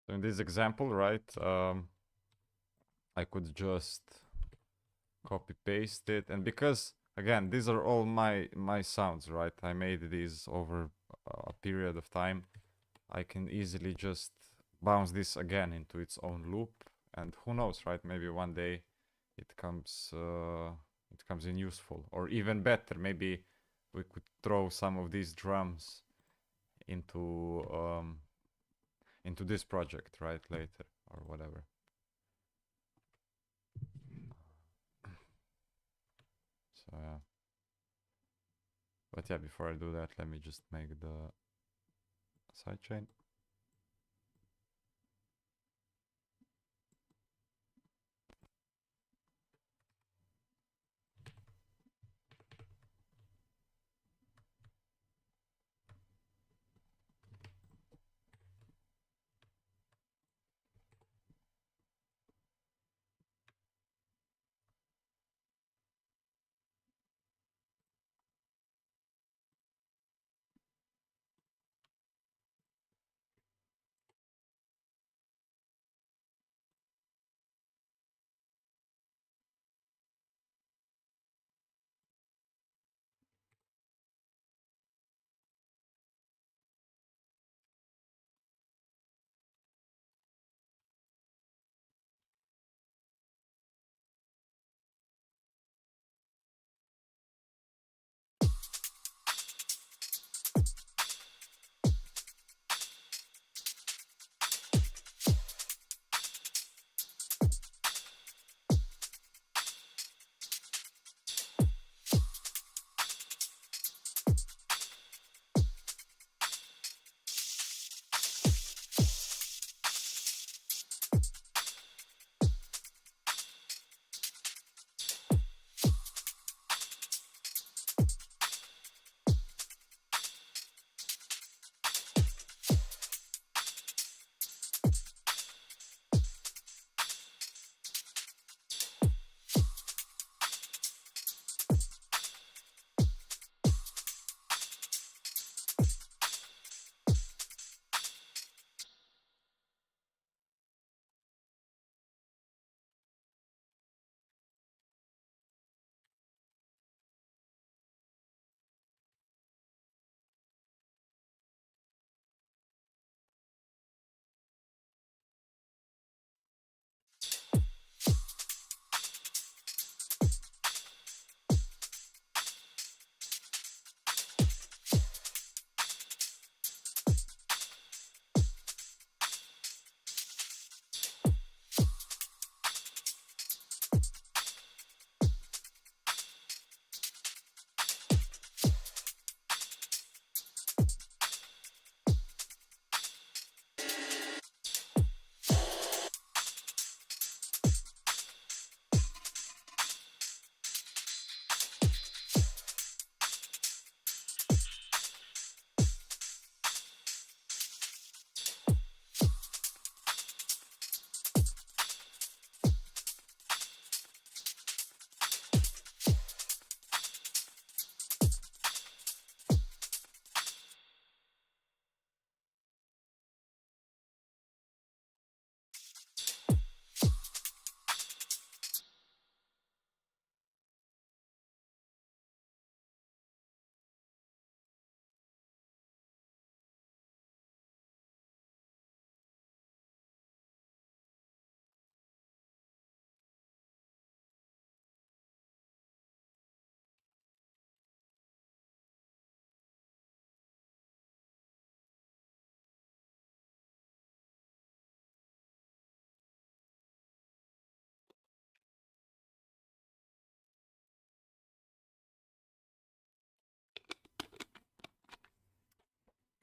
So in this example, right, I could just copy paste it, and because again these are all my sounds, right, I made these over a period of time, I can easily just bounce this again into its own loop, and who knows, right? Maybe one day it comes in useful, or even better, maybe we could throw some of these drums into this project, right, later or whatever. So yeah. But yeah, before I do that, let me just make the sidechain.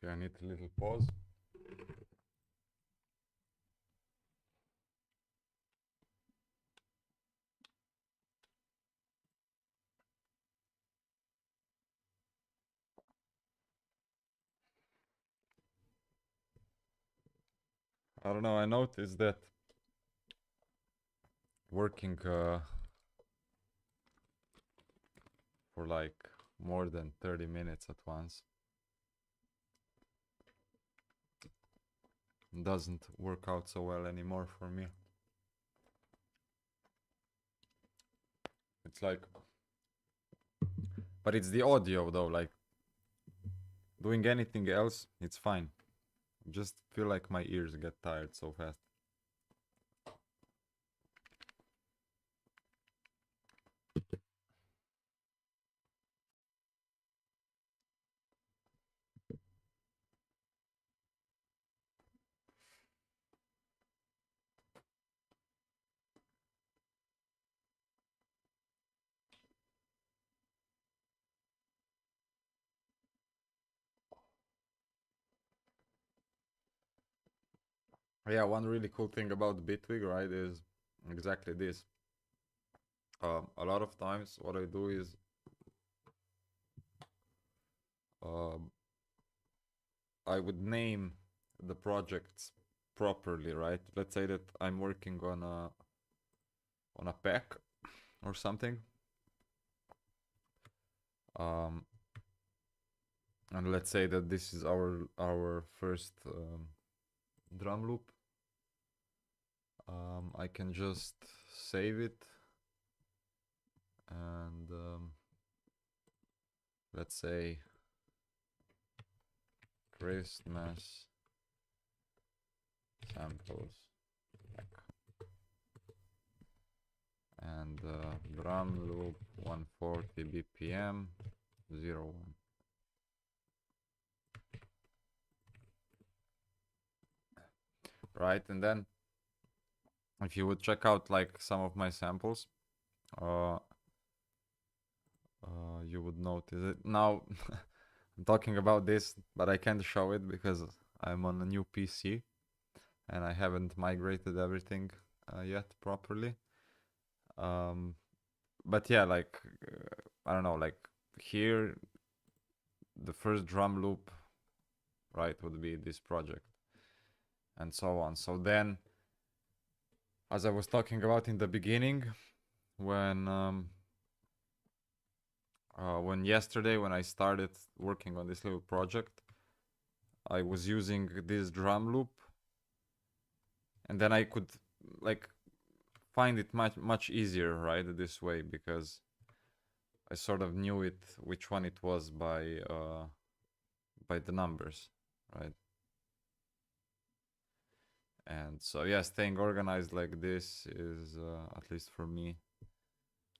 Okay, I need a little pause. I don't know, I noticed that working for like more than 30 minutes at once doesn't work out so well anymore for me. It's like, but it's the audio though, like doing anything else, it's fine. Just feel like my ears get tired so fast. Yeah, one really cool thing about Bitwig, right, is exactly this. A lot of times what I do is um, I would name the projects properly, right? Let's say that I'm working on a pack or something. Um, and let's say that this is our first drum loop. I can just save it and let's say Christmas samples and drum loop 140 BPM 01. Right, and then if you would check out like some of my samples, uh, you would notice it. Now I'm talking about this, but I can't show it because I'm on a new PC and I haven't migrated everything yet properly. But yeah, like I don't know, like here the first drum loop, right, would be this project and so on. So then, as I was talking about in the beginning, when yesterday when I started working on this little project, I was using this drum loop, and then I could like find it much easier, right, this way, because I sort of knew it which one it was by the numbers, right? And so yeah, staying organized like this is at least for me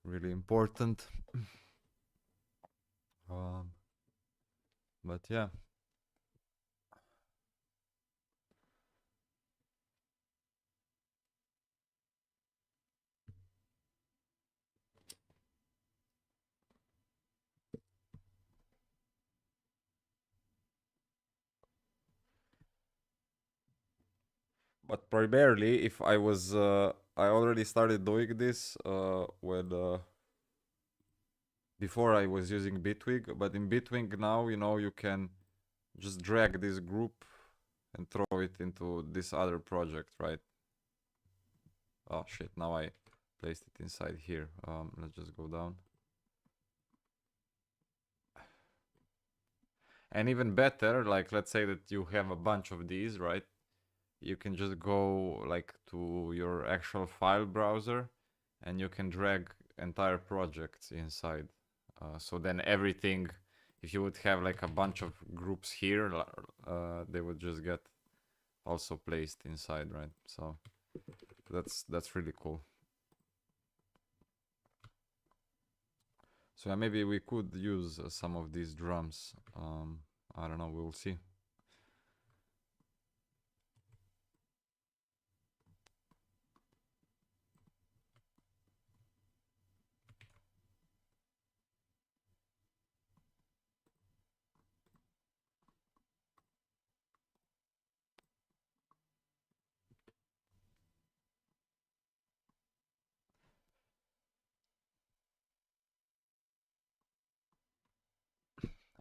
really important. um, but yeah. But primarily, if I was, I already started doing this when before I was using Bitwig. But in Bitwig now, you know, you can just drag this group and throw it into this other project, right? Oh shit! Now I placed it inside here. Let's just go down. And even better, like let's say that you have a bunch of these, right? You can just go like to your actual file browser and you can drag entire projects inside. So then everything, if you would have like a bunch of groups here, they would just get also placed inside, right? So that's really cool. So yeah, maybe we could use some of these drums. I don't know, we'll see.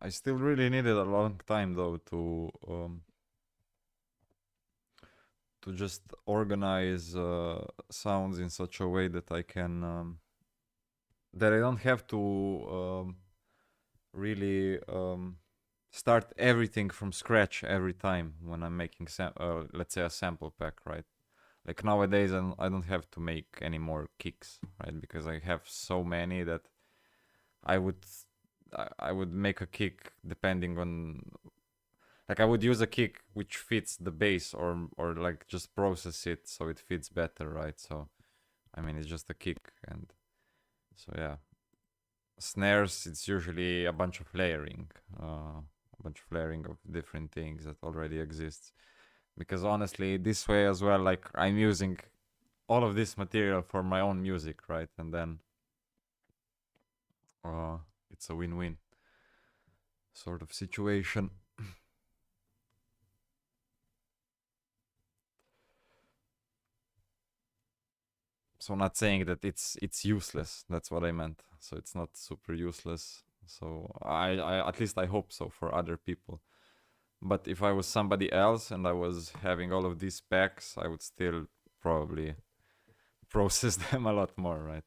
I still really needed a long time though to just organize sounds in such a way that I can that I don't have to really start everything from scratch every time when I'm making let's say a sample pack, right? Like nowadays I don't have to make any more kicks, right? Because I have so many that I would I would make a kick depending on Like I would use a kick which fits the bass, or like just process it so it fits better, right? So I mean it's just a kick, and so yeah. Snares, it's usually a bunch of layering, of different things that already exists. Because honestly, this way as well, like I'm using all of this material for my own music, right? And then uh, it's a win-win sort of situation. So not saying that it's useless. That's what I meant. So it's not super useless. So I at least I hope so for other people. But if I was somebody else and I was having all of these packs, I would still probably process them a lot more, right?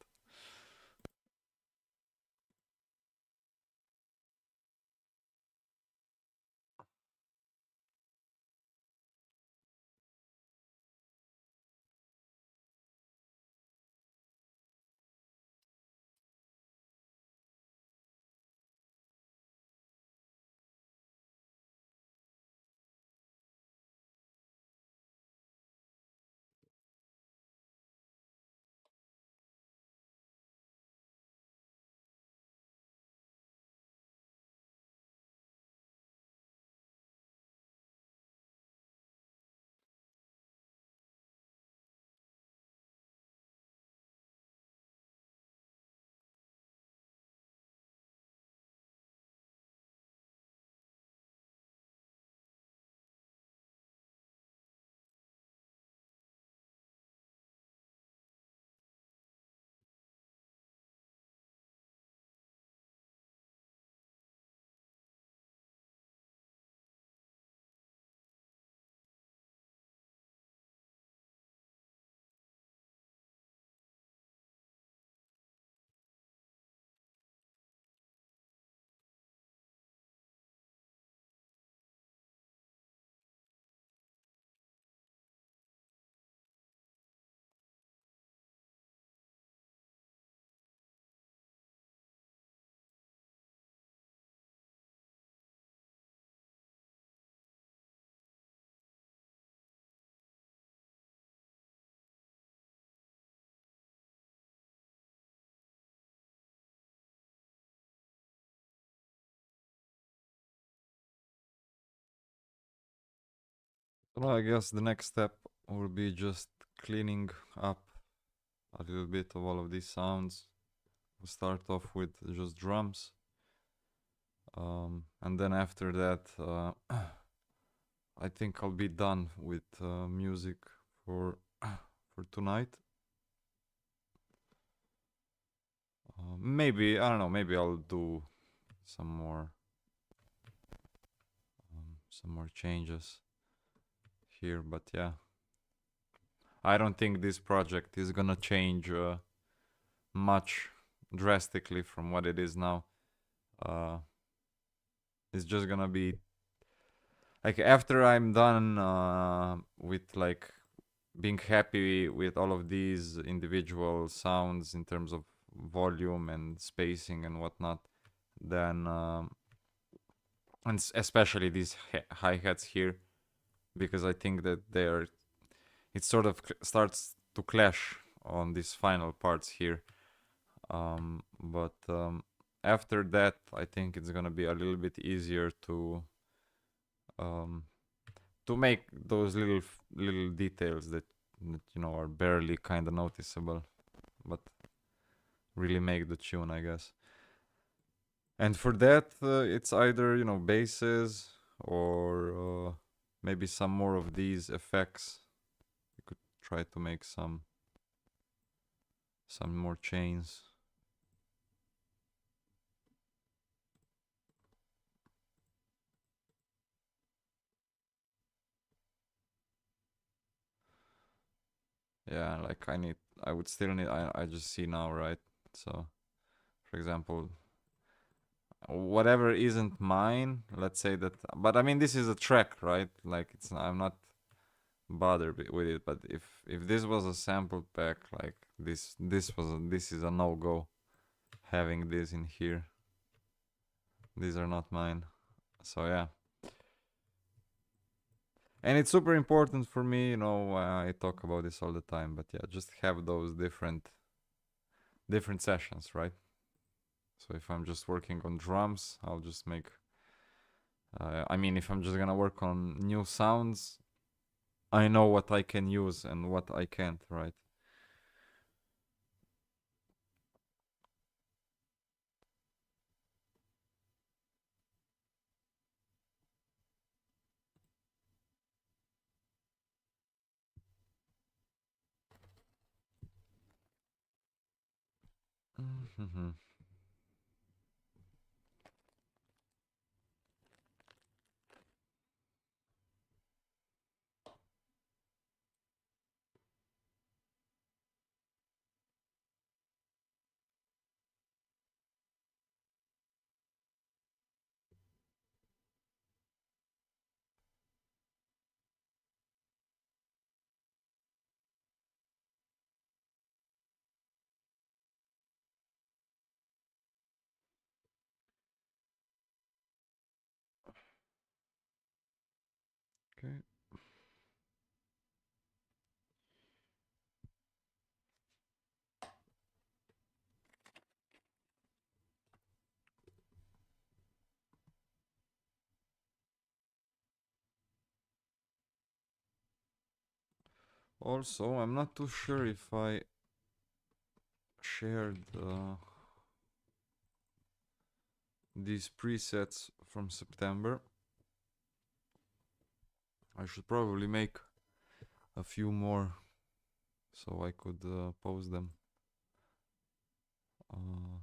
Well, I guess the next step will be just cleaning up a little bit of all of these sounds. We'll start off with just drums. And then after that, I think I'll be done with music for for tonight. Maybe I don't know. Maybe I'll do some more changes here. But yeah, I don't think this project is gonna change much drastically from what it is now. Uh, it's just gonna be like after I'm done with like being happy with all of these individual sounds in terms of volume and spacing and whatnot, then and especially these hi-hats here, because I think that they're it sort of starts to clash on these final parts here. But after that, I think it's gonna be a little bit easier um, to make those little details that you know are barely kind of noticeable, but really make the tune, I guess. And for that, it's either you know basses or maybe some more of these effects. You could try to make some more chains. Yeah, like I would still need, I just see now, right? So, for example, whatever isn't mine, let's say that, but I mean, this is a track, right? Like, I'm not bothered with it, but if this was a sample pack, like this is a no-go having this in here. These are not mine. So, yeah. And it's super important for me, you know, I talk about this all the time, but yeah, just have those different sessions, right? So if I'm just working on drums, I'll just make I mean, if I'm just gonna work on new sounds, I know what I can use and what I can't, right? Mm-hmm. Okay. Also, I'm not too sure if I shared these presets from September. I should probably make a few more so I could post them. Uh,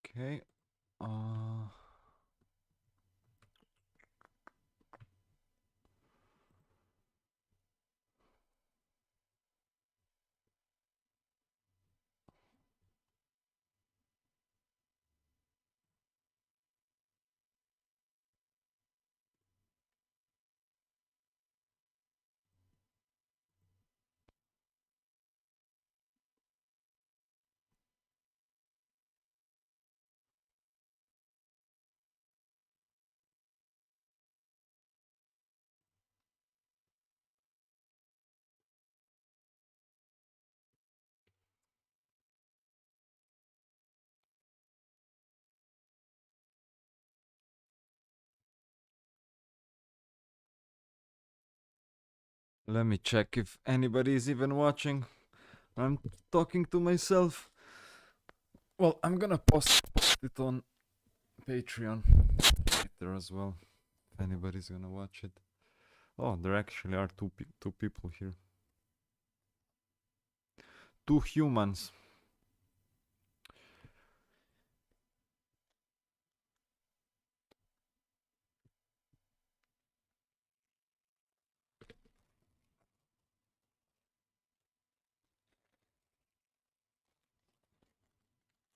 okay. Uh, Let me check if anybody is even watching. I'm talking to myself. Well, I'm gonna post it on Patreon later as well. If anybody's gonna watch it. Oh, there actually are two people here. Two humans.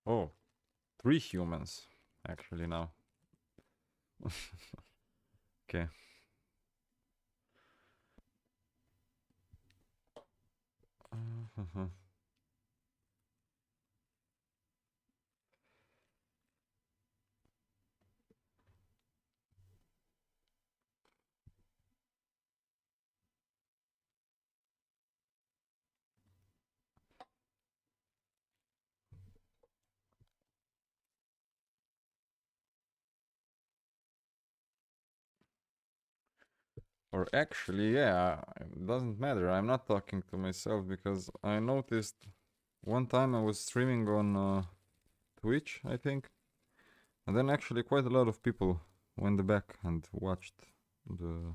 Oh, three humans actually now. Okay. Or actually, yeah, it doesn't matter. I'm not talking to myself because I noticed one time I was streaming on Twitch, I think, And then actually quite a lot of people went back and watched the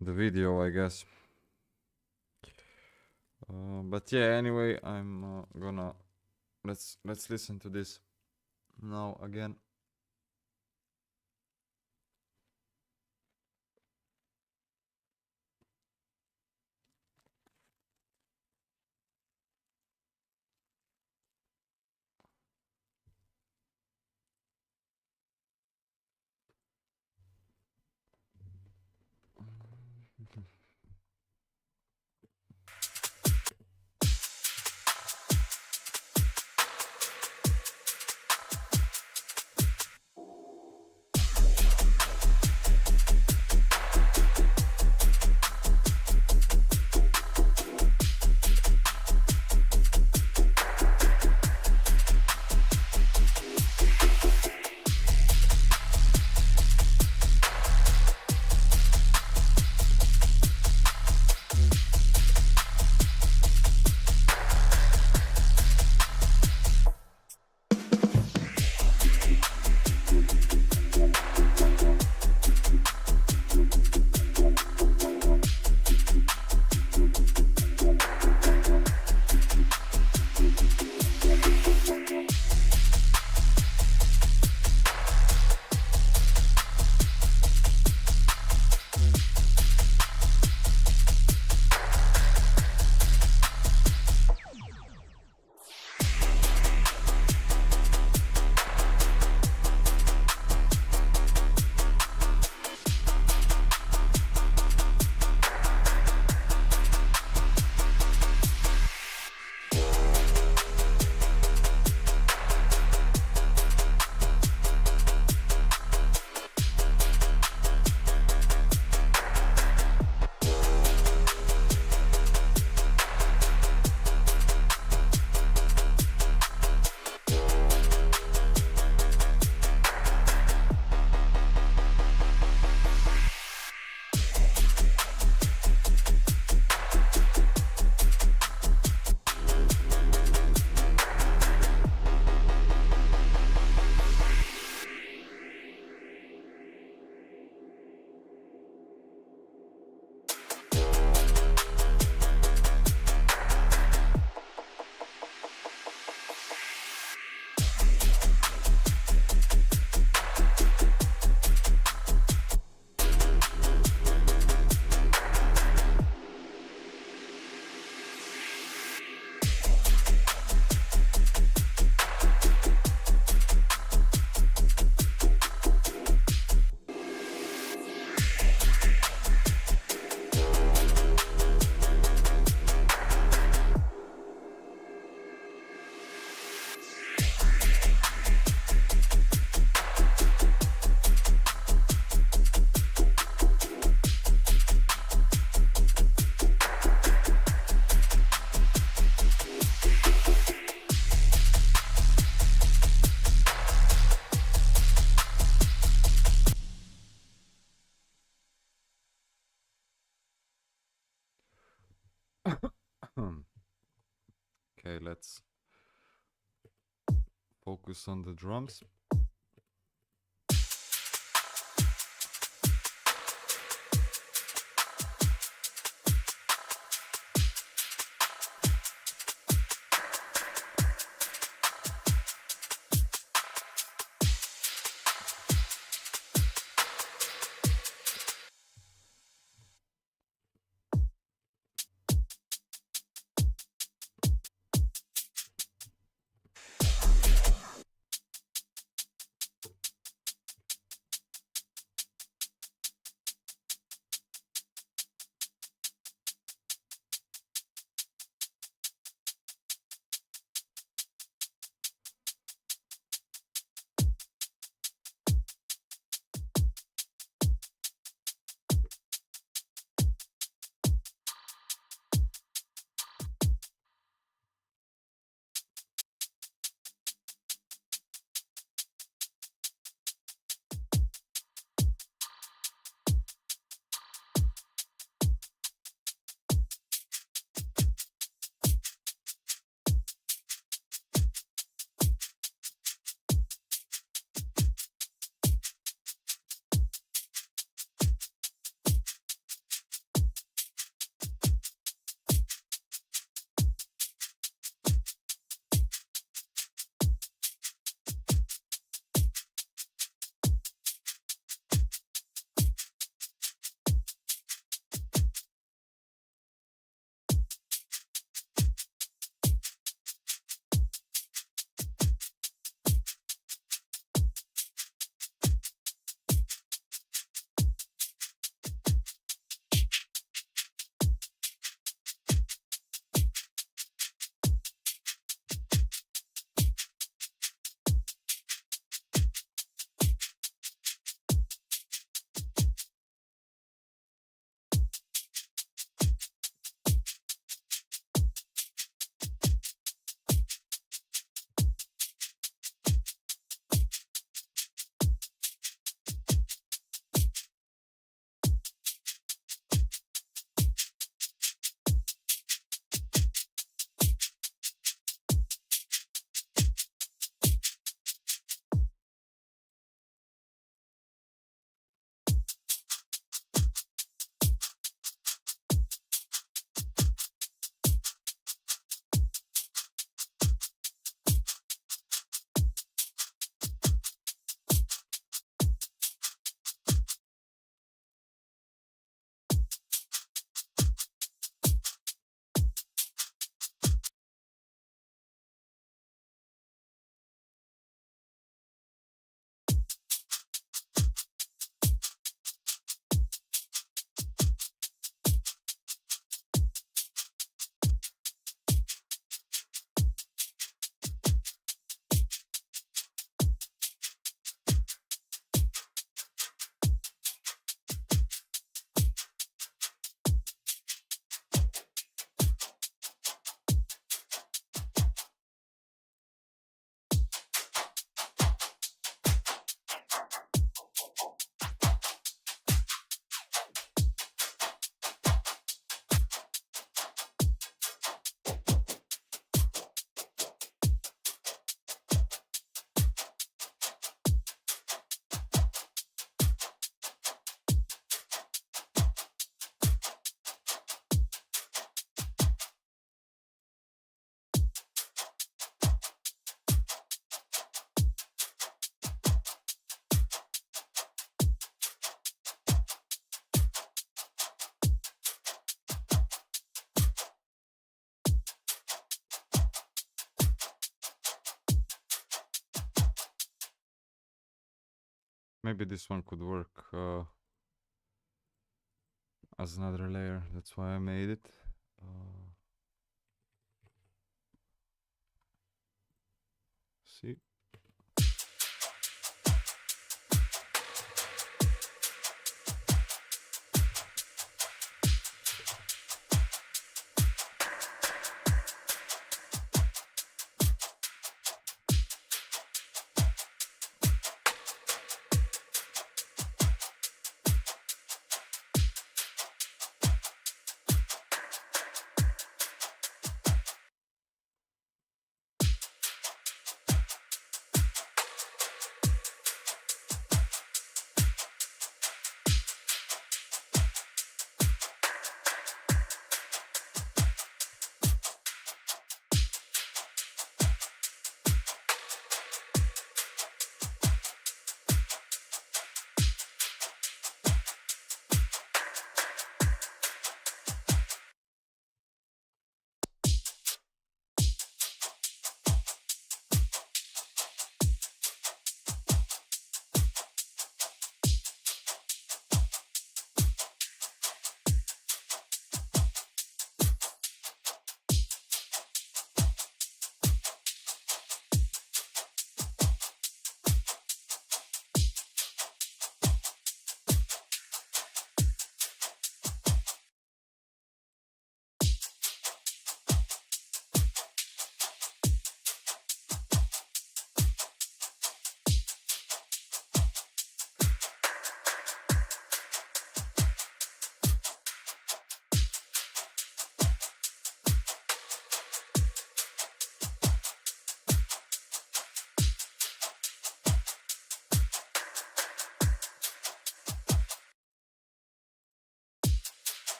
video, I guess. But yeah, anyway, I'm gonna let's listen to this now again. Okay, let's focus on the drums. Maybe this one could work as another layer. That's why I made it. See?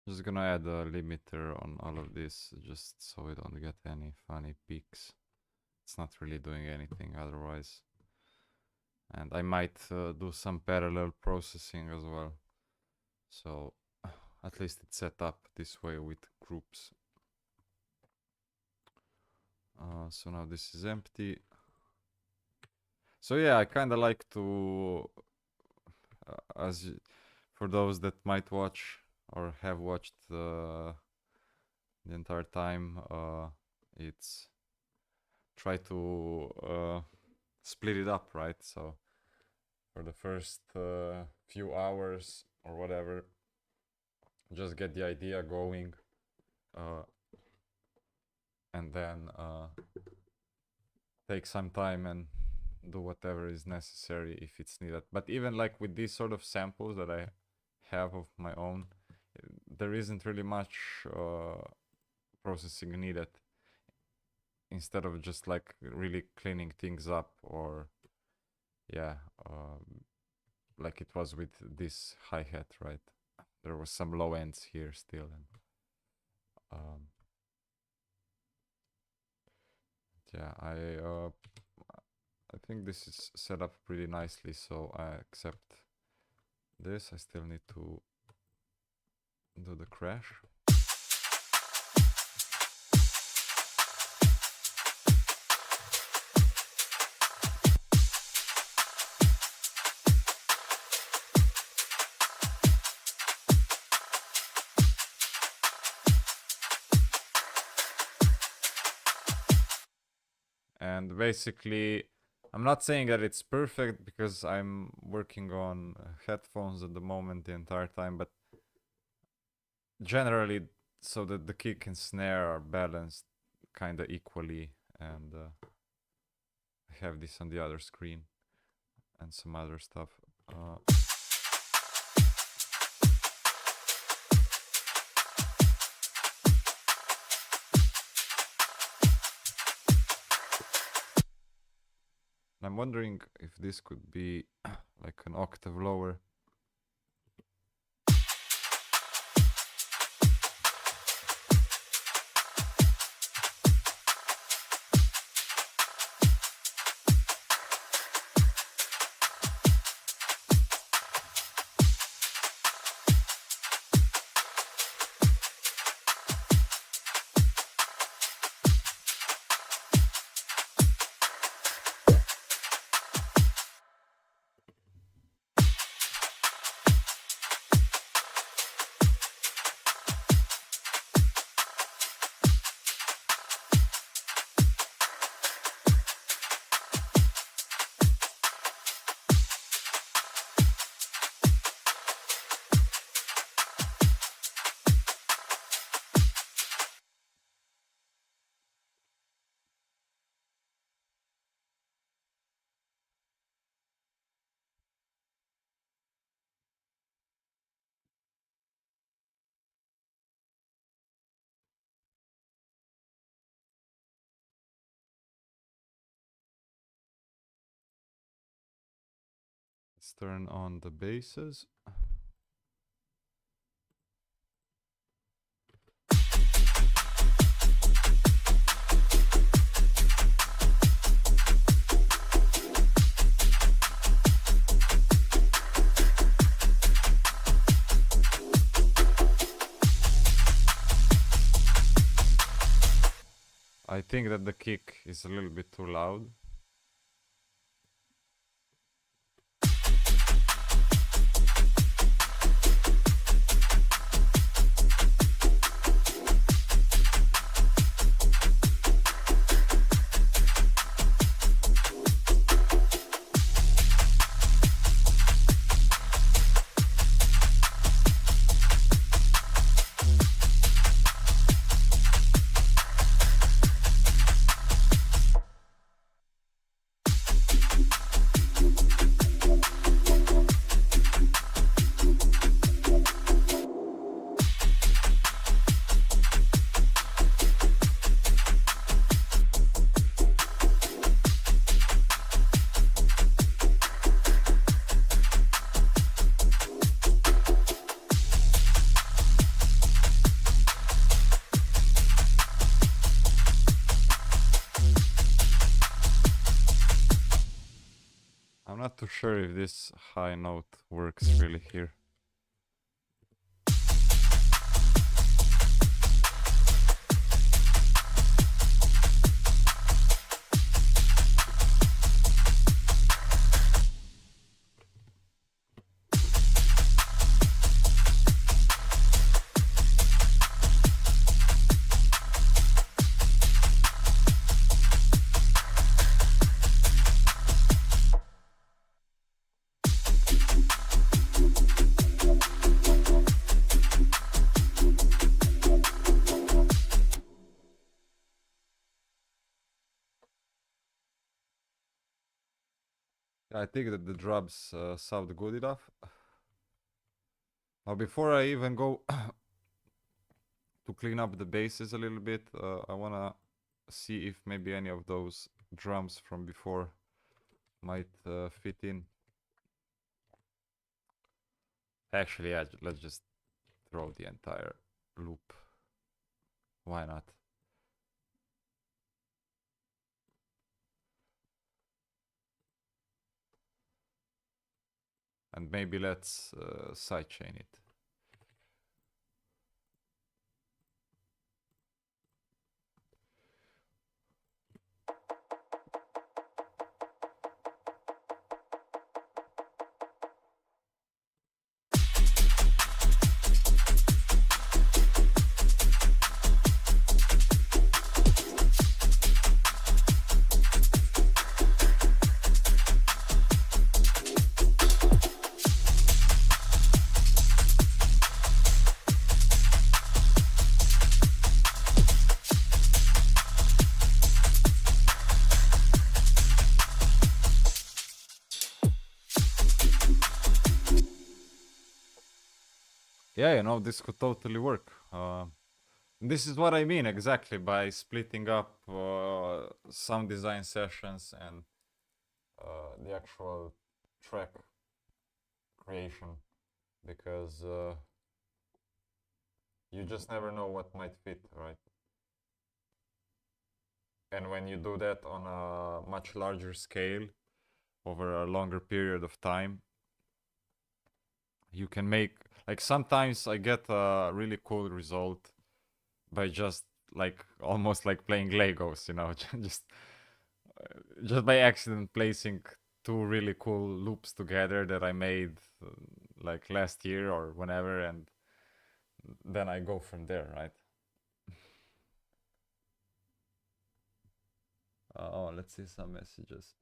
Just gonna add a limiter on all of this just so we don't get any funny peaks. It's not really doing anything otherwise. And I might do some parallel processing as well. So at least it's set up this way with groups. So now this is empty. So yeah, I kind of like to, for those that might watch or have watched the entire time, it's try to split it up, right? So for the first few hours or whatever, just get the idea going, and then take some time and do whatever is necessary if it's needed. But even like with these sort of samples that I have of my own, there isn't really much processing needed, instead of just like really cleaning things up, or yeah, like it was with this hi-hat, right? There was some low ends here still, and yeah, I think this is set up pretty nicely, so I accept this. I still need to do the crash. And basically, I'm not saying that it's perfect because I'm working on headphones at the moment the entire time, but generally, so that the kick and snare are balanced kind of equally, and I have this on the other screen and some other stuff. I'm wondering if this could be like an octave lower. Let's turn on the basses. I think that the kick is a little bit too loud. sure if this high note works really here. I think that the drums sound good enough. Now, before I even go to clean up the basses a little bit, I wanna see if maybe any of those drums from before might fit in. Actually, yeah, let's just throw the entire loop. Why not? And maybe let's sidechain it. Yeah, you know, this could totally work. This is what I mean exactly by splitting up sound design sessions and the actual track creation, because you just never know what might fit, right? And when you do that on a much larger scale over a longer period of time, you can make, like, sometimes I get a really cool result by just like almost like playing Legos, you know, just by accident placing two really cool loops together that I made like last year or whenever, and then I go from there, right? Oh, let's see some messages.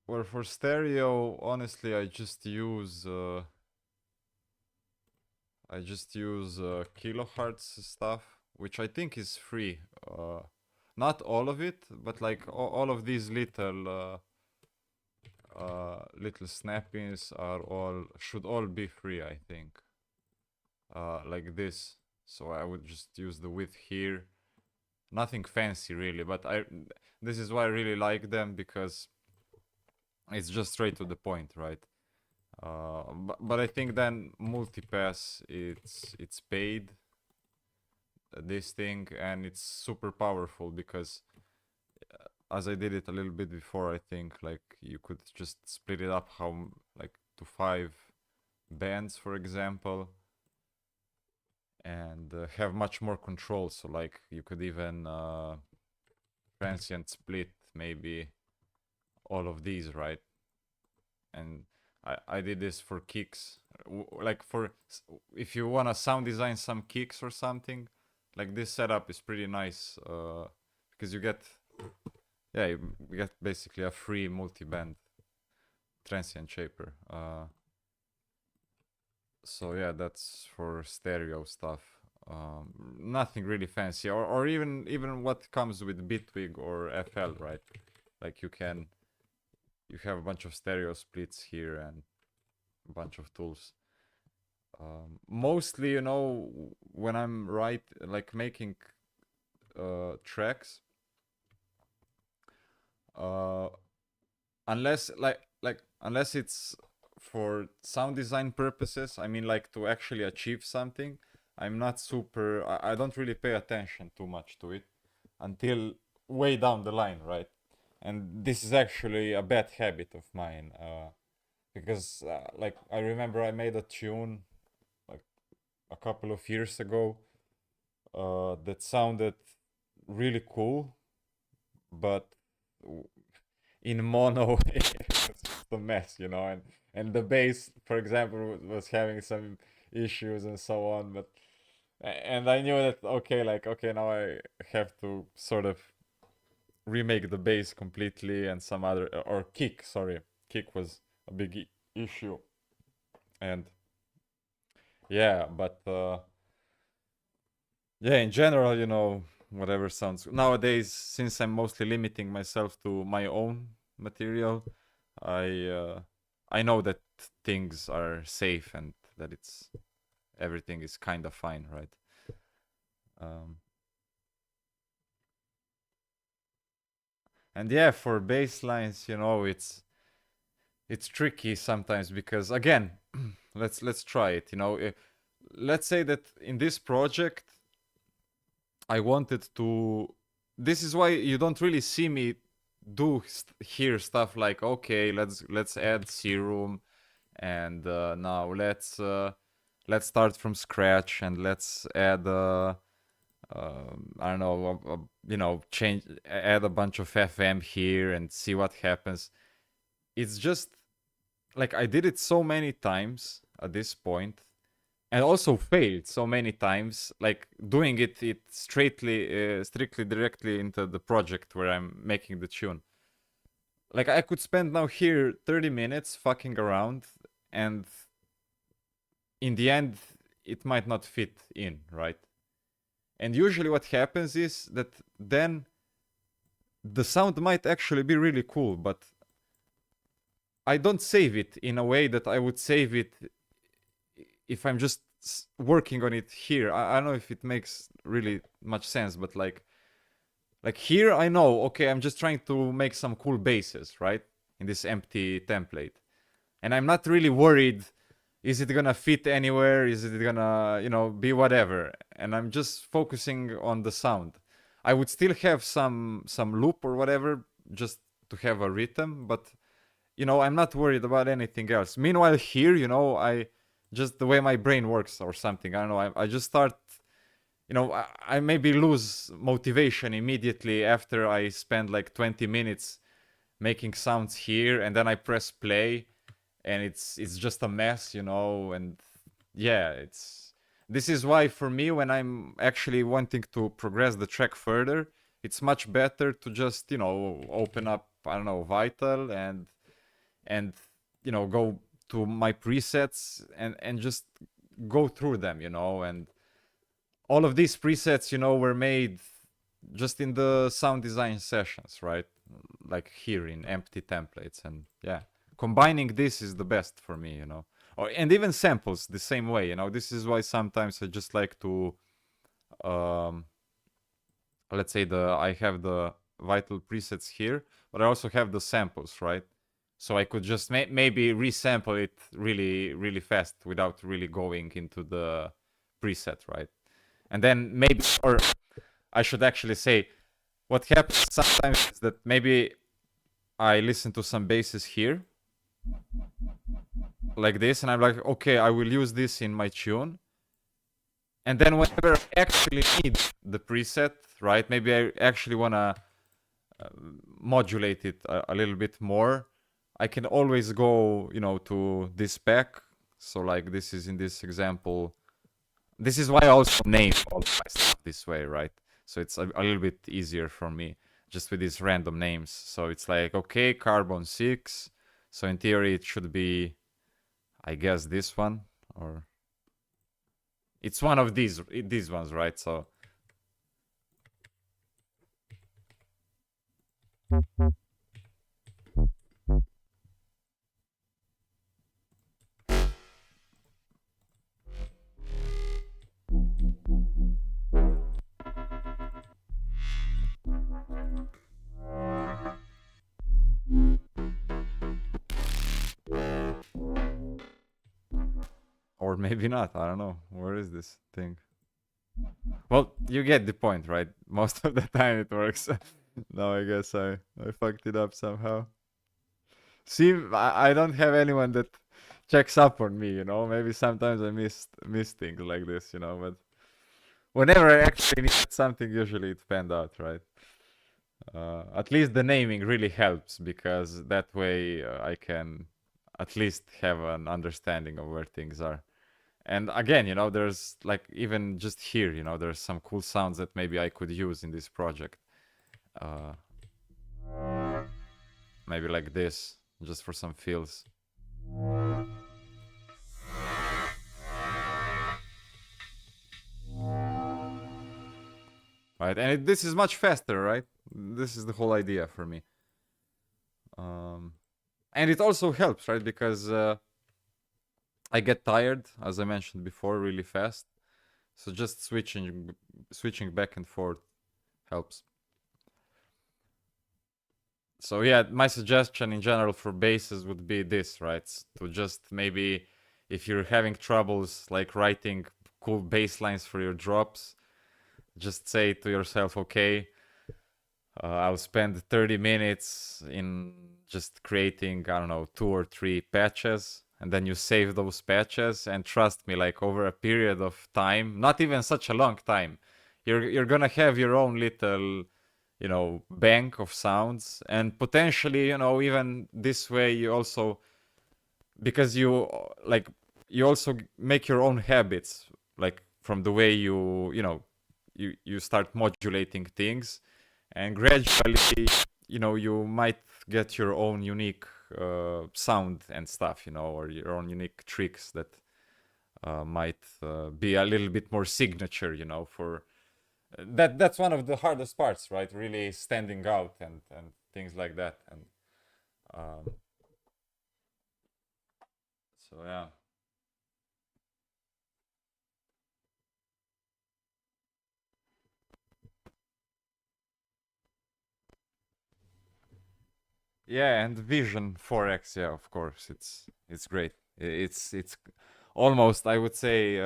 Well, for stereo, honestly, I just use kilohertz stuff, which I think is free. Not all of it, but like all of these little snappings should all be free, I think. Like this. So I would just use the width here. Nothing fancy really, but this is why I really like them, because it's just straight to the point, right? But I think then multipass, it's paid, this thing, and it's super powerful because as I did it a little bit before, I think like you could just split it up like to 5 bands, for example, and have much more control. So like you could even transient split maybe all of these, right? And I did this for kicks, like if you want to sound design some kicks or something, like this setup is pretty nice, because you get basically a free multi-band transient shaper. So yeah, that's for stereo stuff. Nothing really fancy, or even what comes with Bitwig or FL, right? Like you have a bunch of stereo splits here and a bunch of tools. Mostly, you know, when I'm like making tracks, uh, unless it's for sound design purposes, I mean, like to actually achieve something, I'm not super. I don't really pay attention too much to it until way down the line, right? And this is actually a bad habit of mine, because like I remember I made a tune like a couple of years ago that sounded really cool, but in mono it's just a mess, you know. And the bass, for example, was having some issues and so on. But and I knew that okay, like okay, now I have to sort of remake the bass completely and some other or kick. Sorry, kick was a big issue, and yeah, but yeah, in general, you know, whatever sounds nowadays, since I'm mostly limiting myself to my own material, I uh, I know that things are safe and that it's everything is kind of fine, right? Um, and yeah, for bass lines, you know, it's tricky sometimes because again, let's try it. You know, let's say that in this project, I wanted to. This is why you don't really see me do here stuff like okay, let's add serum, and now let's start from scratch and let's add I don't know, you know, change, add a bunch of FM here and see what happens. It's just like I did it so many times at this point, and also failed so many times. Like doing it strictly directly into the project where I'm making the tune. Like I could spend now here 30 minutes fucking around, and in the end, it might not fit in, right? And usually what happens is that then the sound might actually be really cool, but I don't save it in a way that I would save it if I'm just working on it here. I don't know if it makes really much sense, but like here I know, okay, I'm just trying to make some cool basses, right? In this empty template. And I'm not really worried, is it gonna fit anywhere? Is it gonna, you know, be whatever? And I'm just focusing on the sound. I would still have some loop or whatever just to have a rhythm, but you know, I'm not worried about anything else. Meanwhile, here, you know, I just the way my brain works or something. I don't know. I just start, you know, I maybe lose motivation immediately after I spend like 20 minutes making sounds here, and then I press play, and it's just a mess, you know. And yeah, it's this is why for me when I'm actually wanting to progress the track further, it's much better to just, you know, open up, I don't know, Vital and you know, go to my presets and just go through them, you know. And all of these presets, you know, were made just in the sound design sessions, right? Like here in empty templates. And yeah, combining this is the best for me, you know. Or, and even samples the same way, you know. This is why sometimes I just like to um let's say I have the Vital presets here, but I also have the samples, right? So I could just maybe resample it really fast without really going into the preset, right? And then maybe, or I should actually say, what happens sometimes is that maybe I listen to some basses here, like this, and I'm like, okay, I will use this in my tune. And then whenever I actually need the preset, right? Maybe I actually want to modulate it a little bit more. I can always go, you know, to this pack. So like this is in this example. This is why I also name all of my stuff this way, right? So it's a little bit easier for me just with these random names. So it's like, okay, carbon 6. So in theory, it should be, I guess, this one, or it's one of these ones, right? So or maybe not. I don't know. Where is this thing? Well, you get the point, right? Most of the time it works. No, I guess I fucked it up somehow. See, I don't have anyone that checks up on me, you know. Maybe sometimes I miss things like this, you know. But whenever I actually need something, usually it panned out, right? At least the naming really helps because that way I can at least have an understanding of where things are. And again, you know, there's like even just here, you know, there's some cool sounds that maybe I could use in this project. Uh, Maybe like this, just for some feels. Right, and this is much faster, right? This is the whole idea for me. Um, and it also helps, right? Because I get tired, as I mentioned before, really fast. So just switching back and forth helps. So yeah, my suggestion in general for basses would be this, right? To just maybe, if you're having troubles like writing cool bass lines for your drops, just say to yourself, okay, I'll spend 30 minutes in just creating, I don't know, 2 or 3 patches. And then you save those patches, and trust me, like over a period of time, not even such a long time, you're gonna have your own little, you know, bank of sounds. And potentially, you know, even this way you also, because you like, you also make your own habits, like from the way you know, you start modulating things, and gradually, you know, you might get your own unique sound and stuff, you know, or your own unique tricks that might be a little bit more signature, you know, for that's one of the hardest parts, right? Really standing out and things like that. And um, so yeah. Yeah, and Vision 4X, yeah, of course, it's great. It's almost, I would say,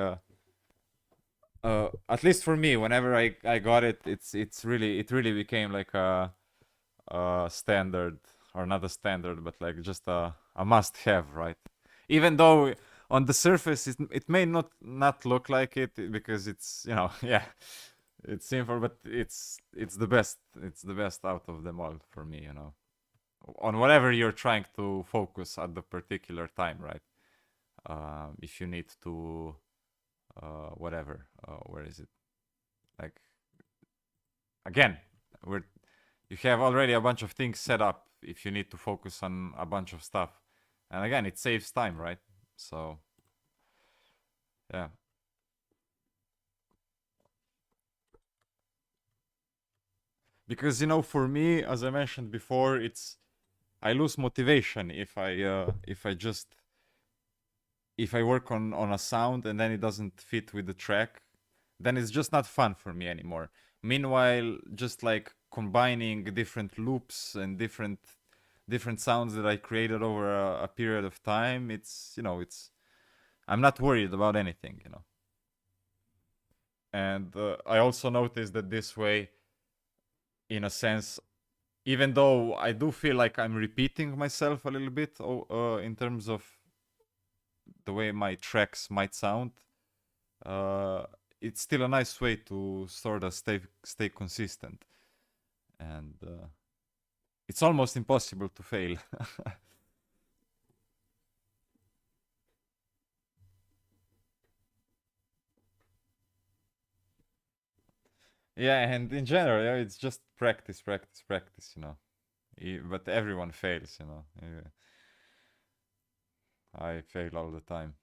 at least for me, whenever I got it, it really became like a standard, or not a standard, but like just a must have, right? Even though on the surface it may not look like it because it's, you know, yeah, it's simple, but it's the best. It's the best out of them all for me, you know, on whatever you're trying to focus at the particular time, right? If you need to whatever, where is it, like, again, we're you have already a bunch of things set up if you need to focus on a bunch of stuff, and again, it saves time, right? So yeah. Because, you know, for me, as I mentioned before, it's, I lose motivation if I just, if I work on a sound and then it doesn't fit with the track, then it's just not fun for me anymore. Meanwhile, just like combining different loops and different sounds that I created over a period of time, it's, you know, it's, I'm not worried about anything, you know. And I also noticed that this way, in a sense, even though I do feel like I'm repeating myself a little bit in terms of the way my tracks might sound, uh, it's still a nice way to sort of stay consistent, and it's almost impossible to fail. Yeah, and in general, yeah, it's just practice, practice, practice, you know. But everyone fails, you know. Yeah, I fail all the time.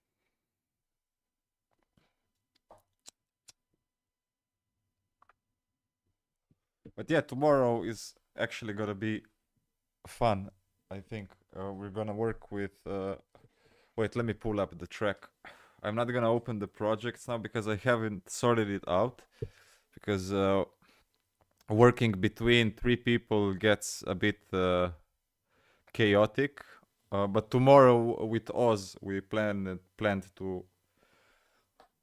But yeah, tomorrow is actually gonna be fun. I think we're gonna work with. Wait, let me pull up the track. I'm not gonna open the projects now because I haven't sorted it out. Because working between 3 people gets a bit chaotic. But tomorrow with Oz, we planned to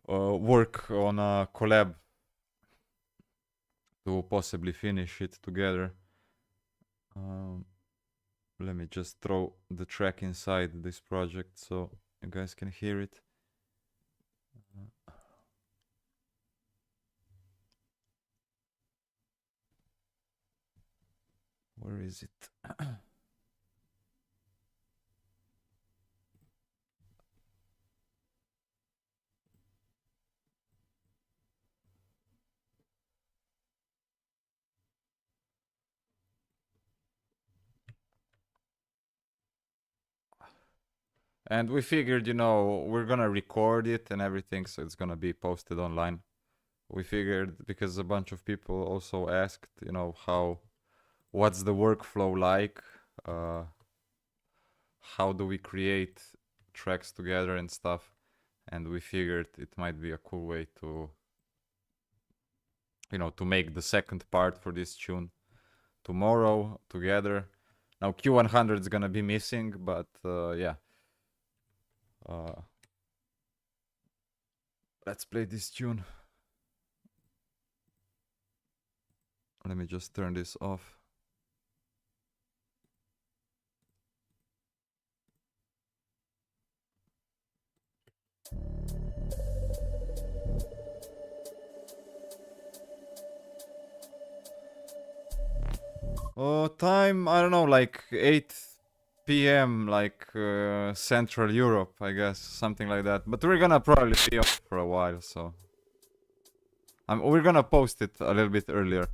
work on a collab to possibly finish it together. Let me just throw the track inside this project so you guys can hear it. Where is it? And we figured, you know, we're gonna record it and everything, so it's gonna be posted online. We figured because a bunch of people also asked, you know, what's the workflow like? How do we create tracks together and stuff? And we figured it might be a cool way to, you know, to make the second part for this tune tomorrow together. Now Q100 is gonna be missing, but yeah. Let's play this tune. Let me just turn this off. Time, I don't know, like 8 p.m. like Central Europe, I guess, something like that. But we're gonna probably be on for a while, so we're gonna post it a little bit earlier.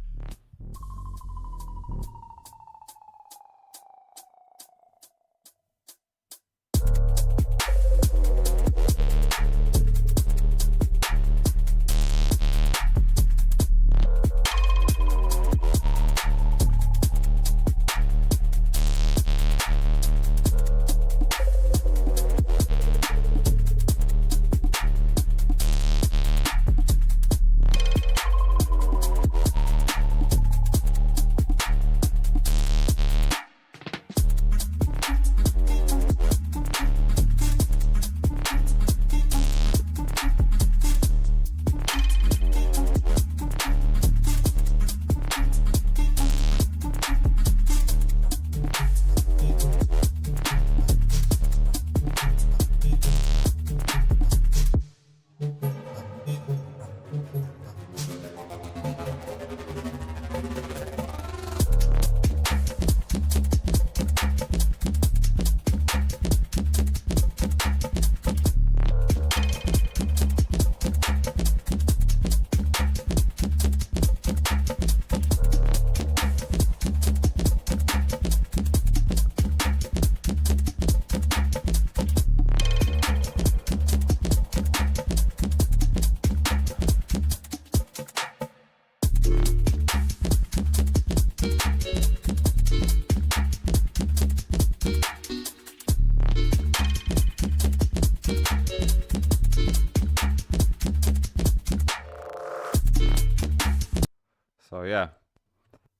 So yeah,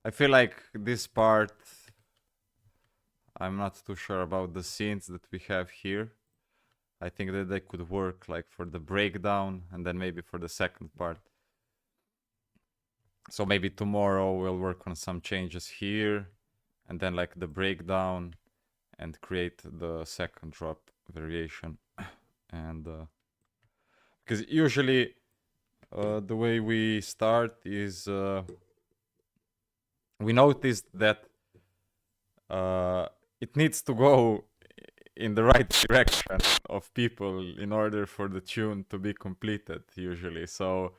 I feel like this part, I'm not too sure about the scenes that we have here. I think that they could work like for the breakdown and then maybe for the second part. So maybe tomorrow we'll work on some changes here and then like the breakdown and create the second drop variation. And because usually the way we start is we noticed that it needs to go in the right direction of people in order for the tune to be completed usually. So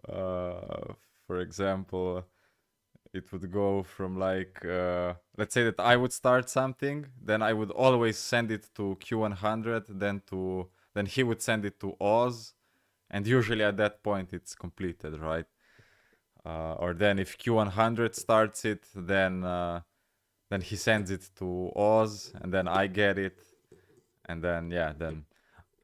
for example, it would go from like let's say that I would start something, then I would always send it to Q100, then he would send it to Oz, and usually at that point it's completed, right? Or then if Q100 starts it, then he sends it to Oz, and then I get it, and then yeah, then.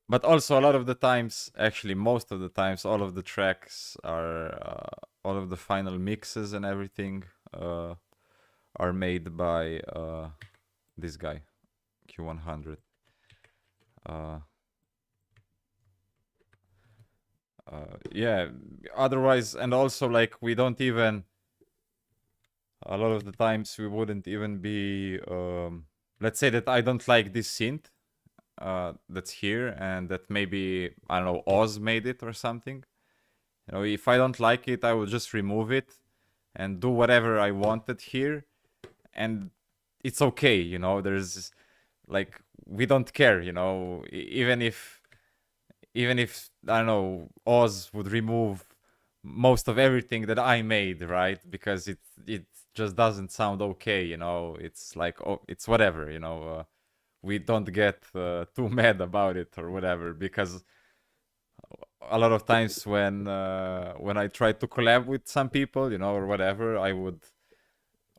But also a lot of the times, actually most of the times, all of the tracks are, all of the final mixes and everything are made by this guy, Q100. Yeah, otherwise, and also like we don't even a lot of the times we wouldn't even be, let's say that I don't like this synth that's here, and that maybe, I don't know, Oz made it or something. You know, if I don't like it, I will just remove it and do whatever I wanted here, and it's okay, you know. There's like, we don't care, you know. Even if I don't know, Oz would remove most of everything that I made, right? Because it just doesn't sound okay, you know. It's like, oh, it's whatever, you know. We don't get too mad about it or whatever, because a lot of times when I try to collab with some people, you know, or whatever, I would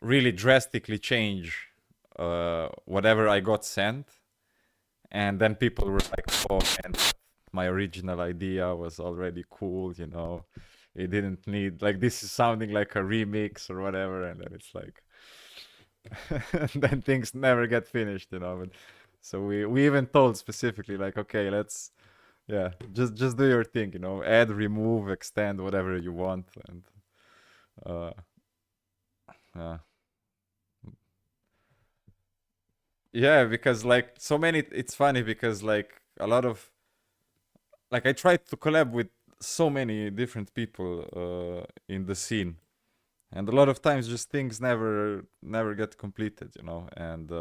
really drastically change whatever I got sent, and then people were like, "Oh man, my original idea was already cool, you know. It didn't need, like, this is sounding like a remix or whatever," and then it's like, then things never get finished, you know. But, so we even told specifically, like, okay, let's, yeah, just do your thing, you know. Add, remove, extend, whatever you want, and uh, uh yeah, because like so many, it's funny because like a lot of, like, I tried to collab with so many different people in the scene, and a lot of times just things never get completed, you know. And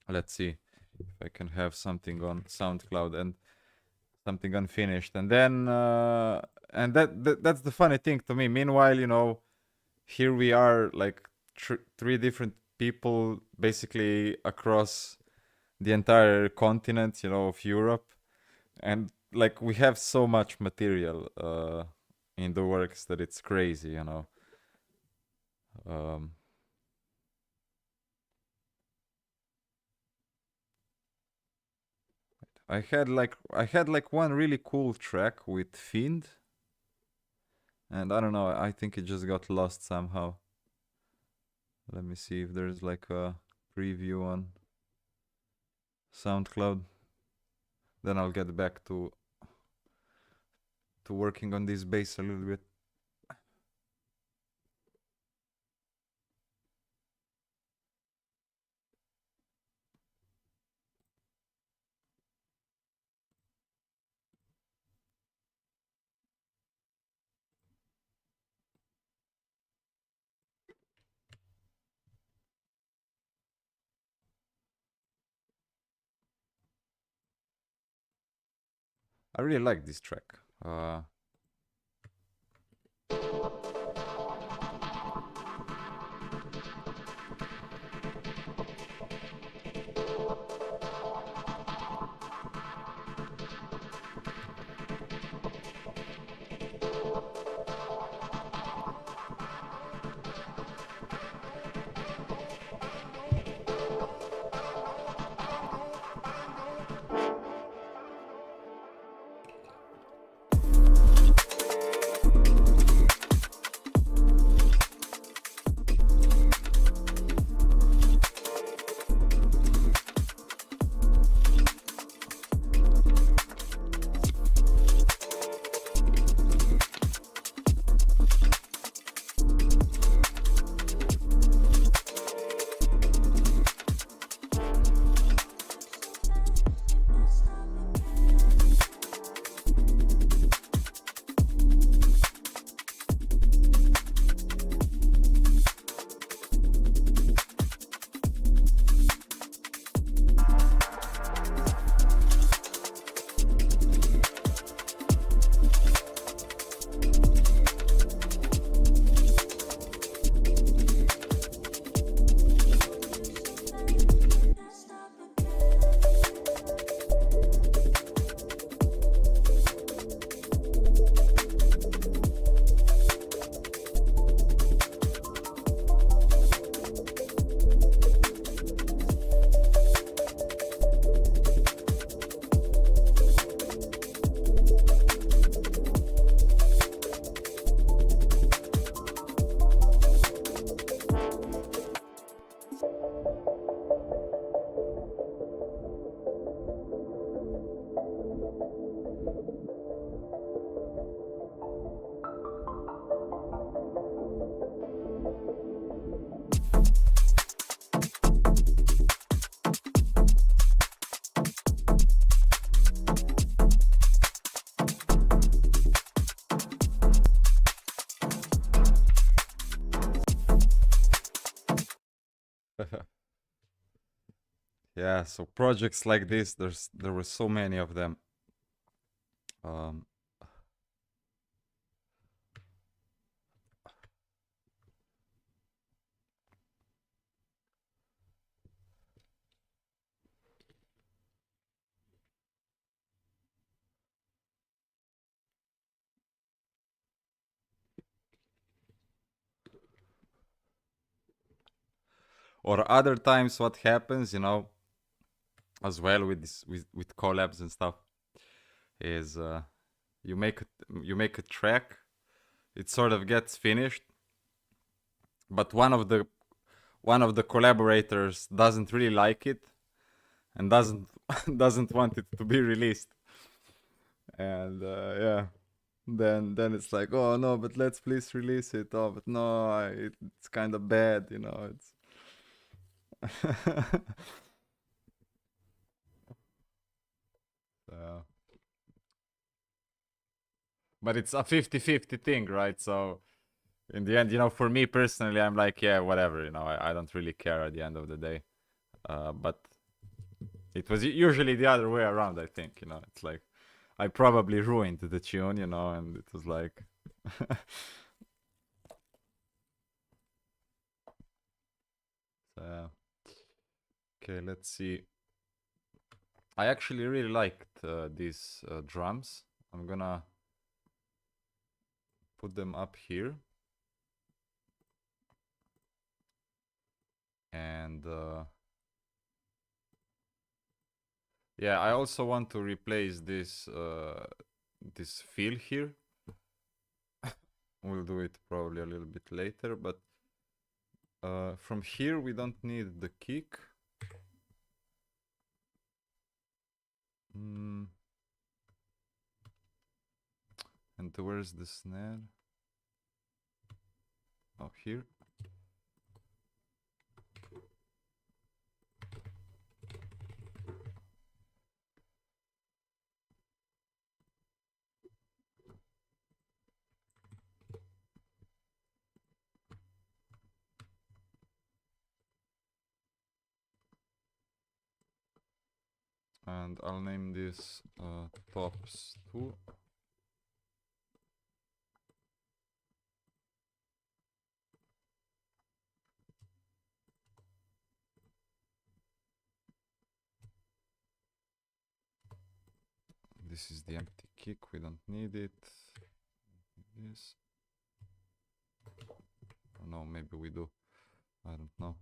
let's see if I can have something on SoundCloud and something unfinished, and then and that's the funny thing to me. Meanwhile, you know, here we are, like, three different people basically across the entire continent, you know, of Europe, and like we have so much material in the works that it's crazy, you know. um I had like one really cool track with Fiend, and I don't know, I think it just got lost somehow. Let me see if there's like a preview on SoundCloud, then I'll get back to working on this bass a little bit. I really like this track. Yeah, so projects like this, there were so many of them. Um, or other times, what happens, as well with this with collabs and stuff, is you make a track, it sort of gets finished, but one of the collaborators doesn't really like it and doesn't doesn't want it to be released, and yeah, then it's like, oh no, but let's please release it. Oh, but no, it's kind of bad, it's so, but it's a 50-50 thing, right? So in the end, for me personally, I'm like, yeah, whatever, I don't really care at the end of the day. But it was usually the other way around, I think. It's like I probably ruined the tune, and it was like so, okay, let's see. I actually really liked these drums. I'm gonna put them up here, and yeah, I also want to replace this fill here. We'll do it probably a little bit later, but from here we don't need the kick. And where's the snare? Oh, here. And I'll name this tops 2. This is the empty kick, we don't need it. This. Or no, maybe we do. I don't know.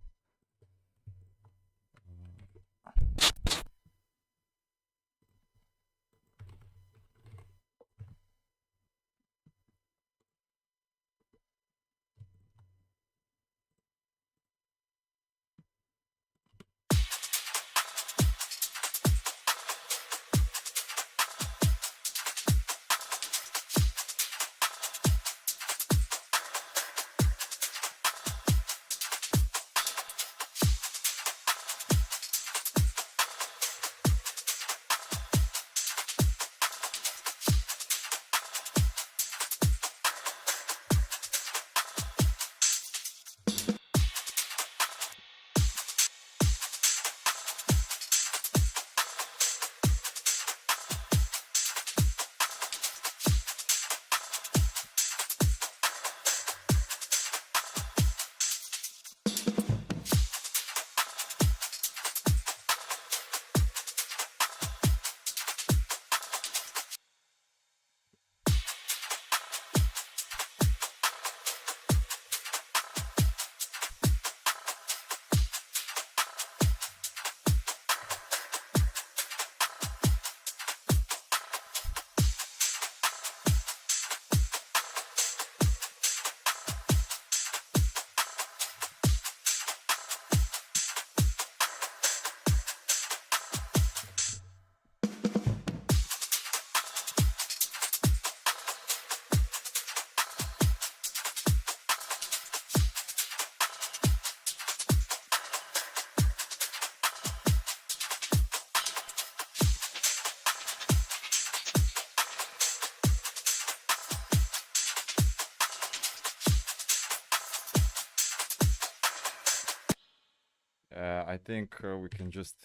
I think we can just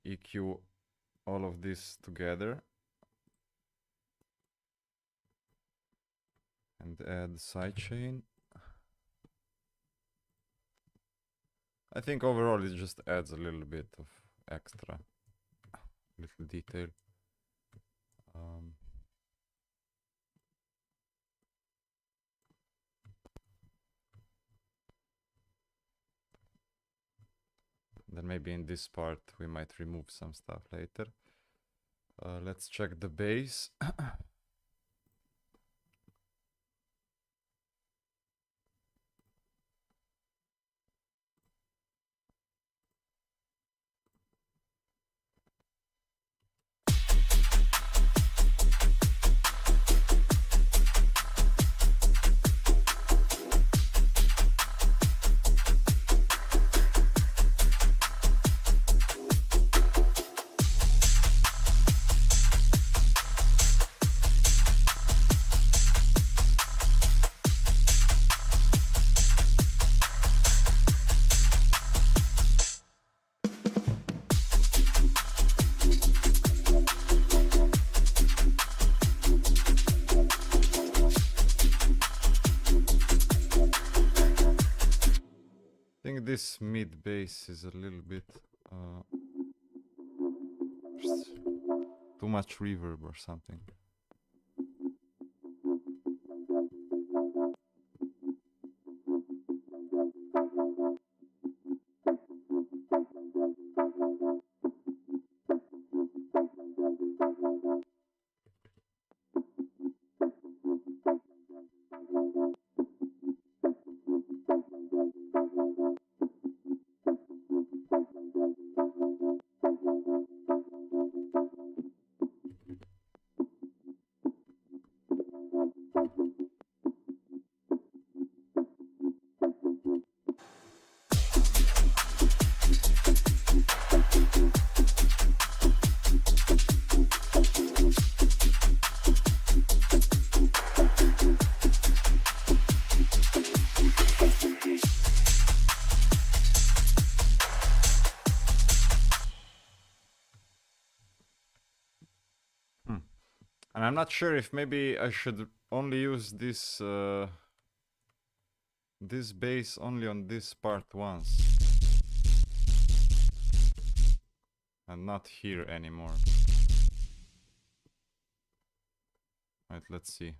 EQ all of this together and add sidechain. I think overall it just adds a little bit of extra little detail. Then maybe in this part we might remove some stuff later. Let's check the bass. I think this mid bass is a little bit too much reverb or something. And I'm not sure if maybe I should only use this this bass only on this part once and not here anymore. Right, let's see.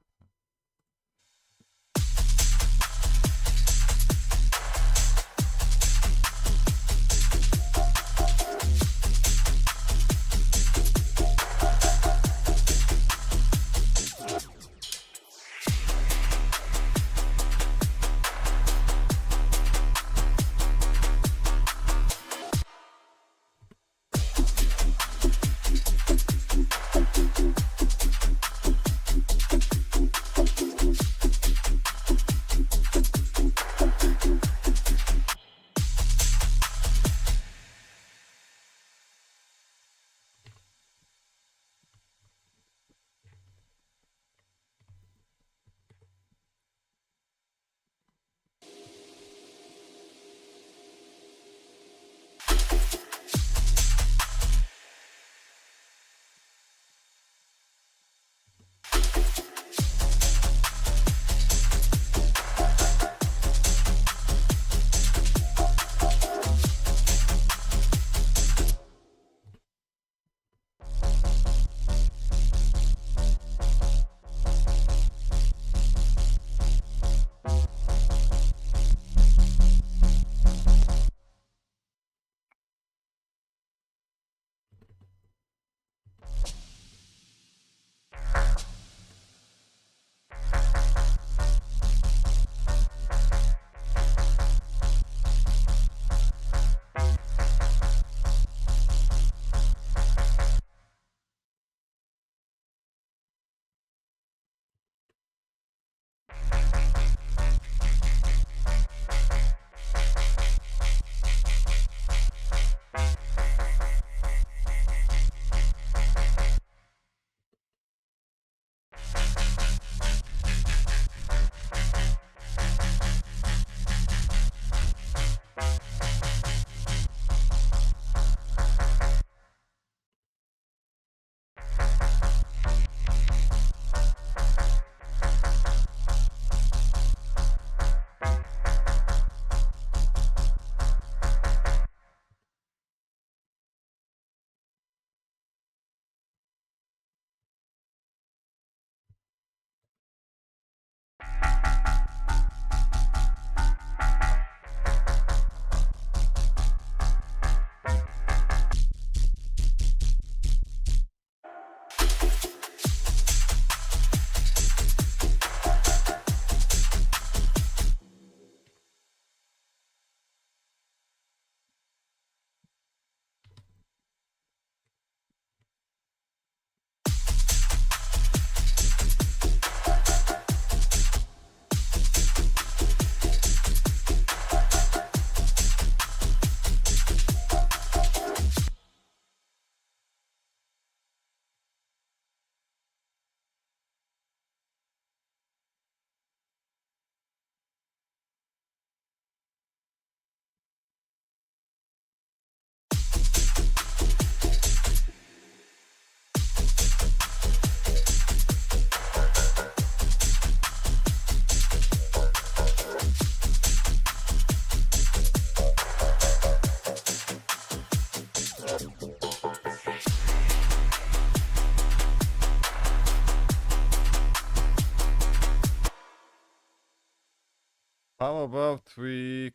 How about we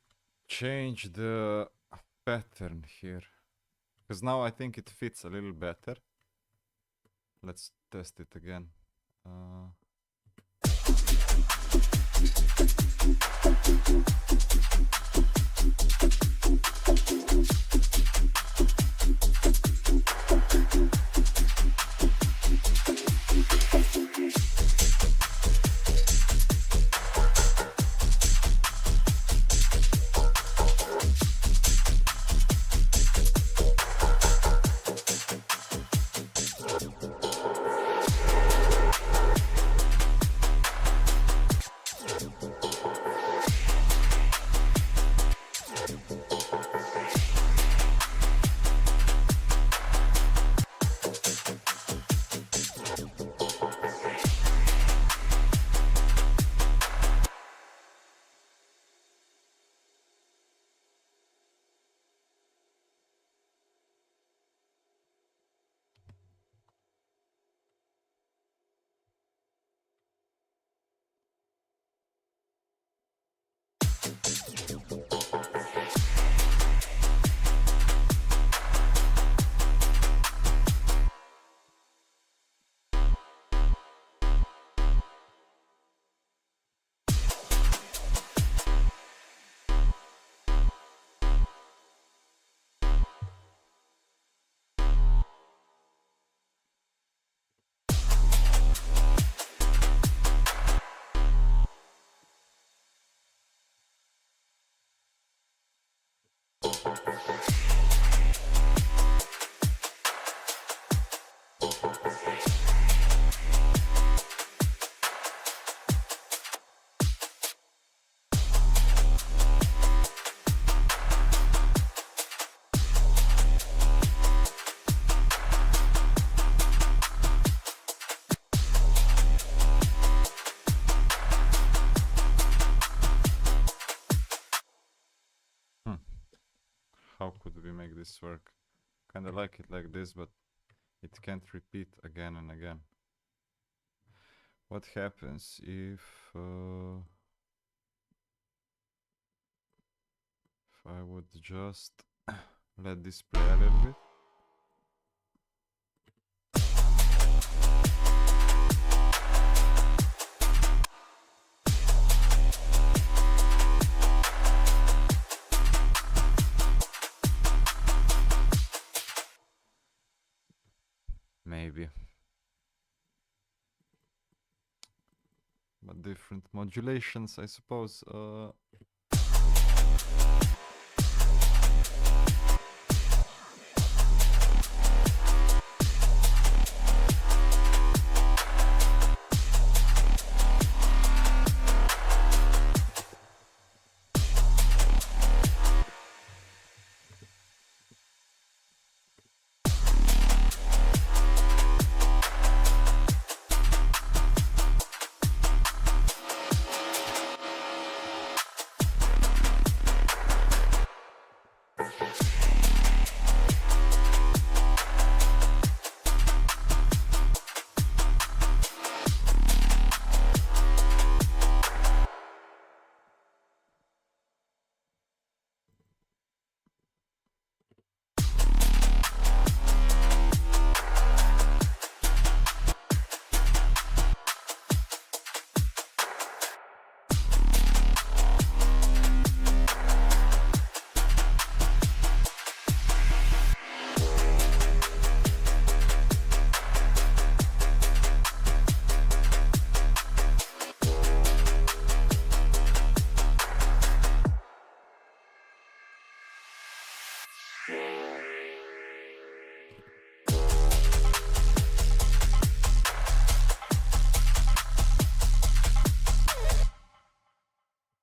change the pattern here? Because now I think it fits a little better. Let's test it again. How could we make this work? Kinda like it like this, but it can't repeat again and again. What happens if I would just let this play a little bit? Maybe. But different modulations, I suppose.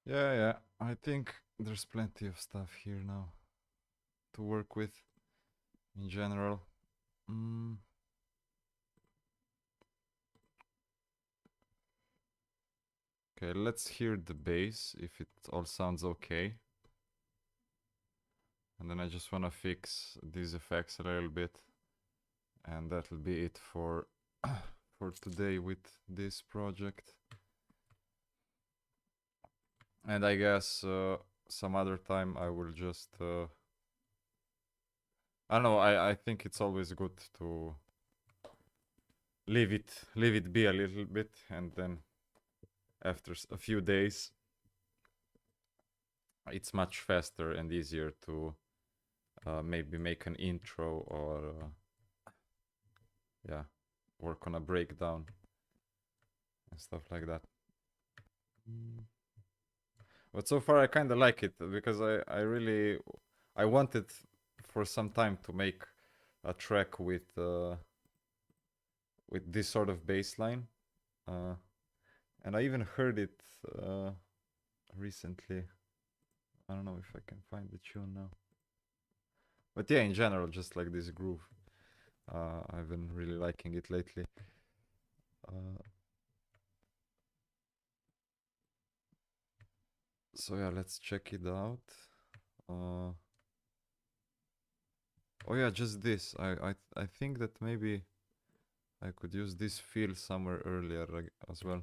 Yeah, I think there's plenty of stuff here now to work with in general. Okay, let's hear the bass if it all sounds okay. And then I just want to fix these effects a little bit. And that'll be it for for today with this project. And I guess some other time I will just I don't know, I think it's always good to leave it be a little bit, and then after a few days it's much faster and easier to maybe make an intro or yeah, work on a breakdown and stuff like that. But so far I kind of like it because I wanted for some time to make a track with this sort of bass line, and I even heard it recently. I don't know if I can find the tune now, but yeah, in general, just like this groove, I've been really liking it lately. So yeah, let's check it out. Oh yeah, just this. I think that maybe I could use this feel somewhere earlier as well.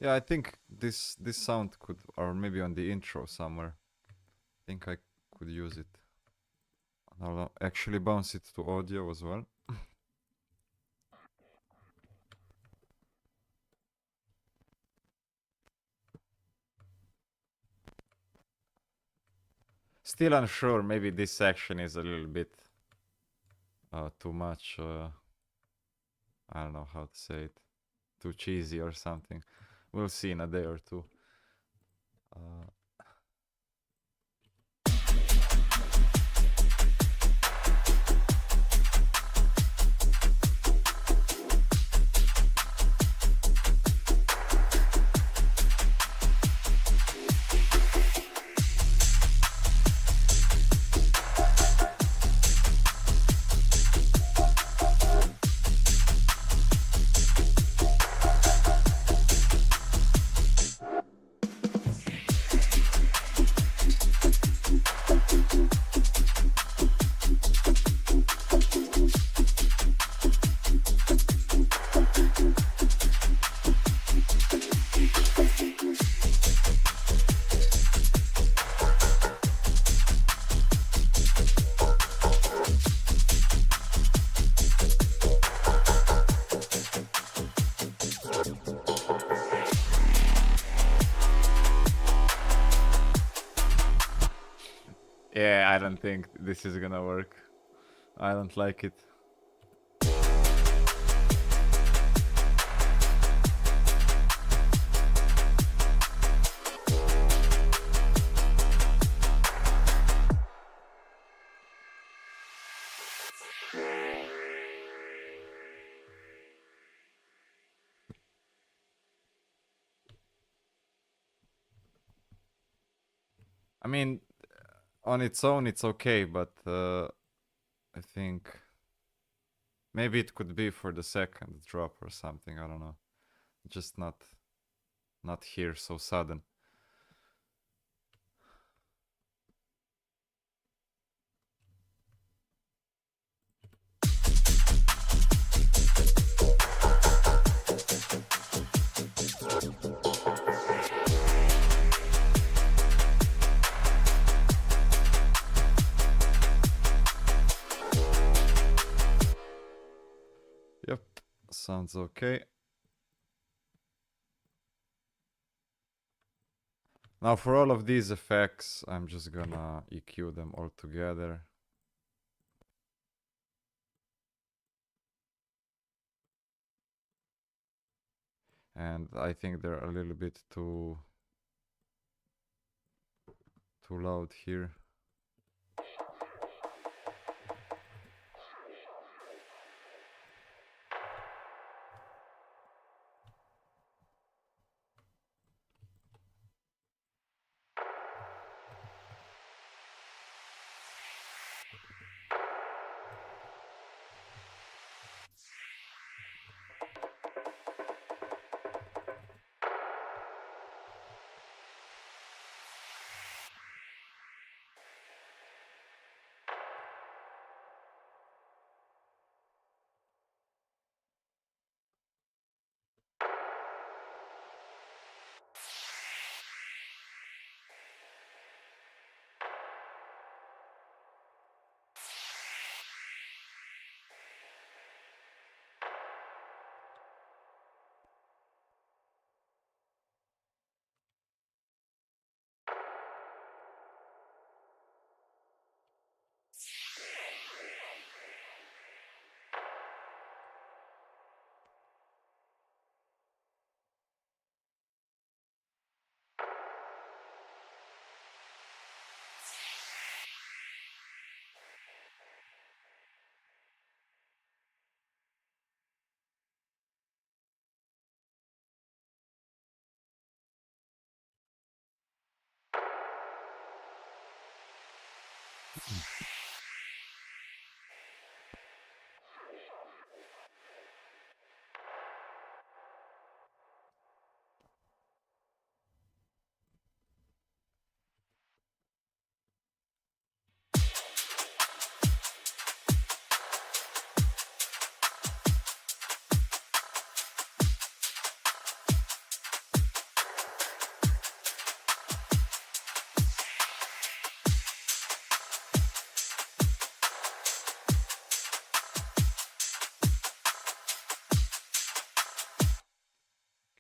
Yeah, I think this sound could, or maybe on the intro somewhere. I think I could use it. I'll actually bounce it to audio as well. Still unsure. Maybe this section is a little bit too much. I don't know how to say it. Too cheesy or something. We'll see in a day or two. Yeah, I don't think this is gonna work. I don't like it. I mean, on its own, it's okay, but I think maybe it could be for the second drop or something. I don't know. Just not here so sudden. Yep, sounds okay. Now for all of these effects, I'm just gonna EQ them all together. And I think they're a little bit too loud here.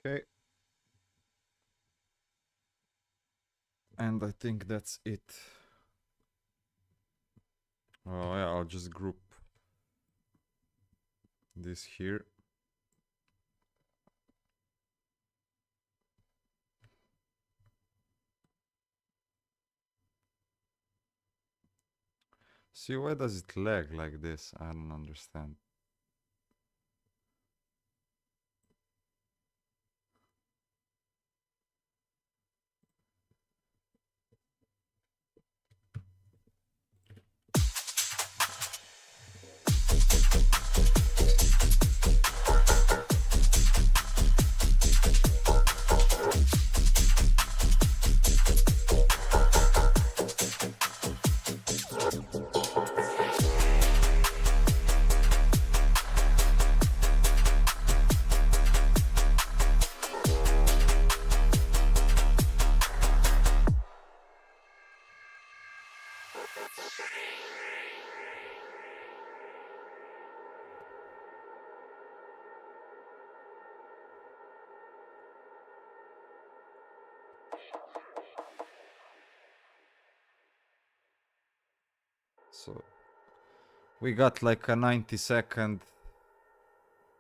Okay. And I think that's it. Oh yeah, I'll just group this here. See, why does it lag like this? I don't understand. So we got like a 90-second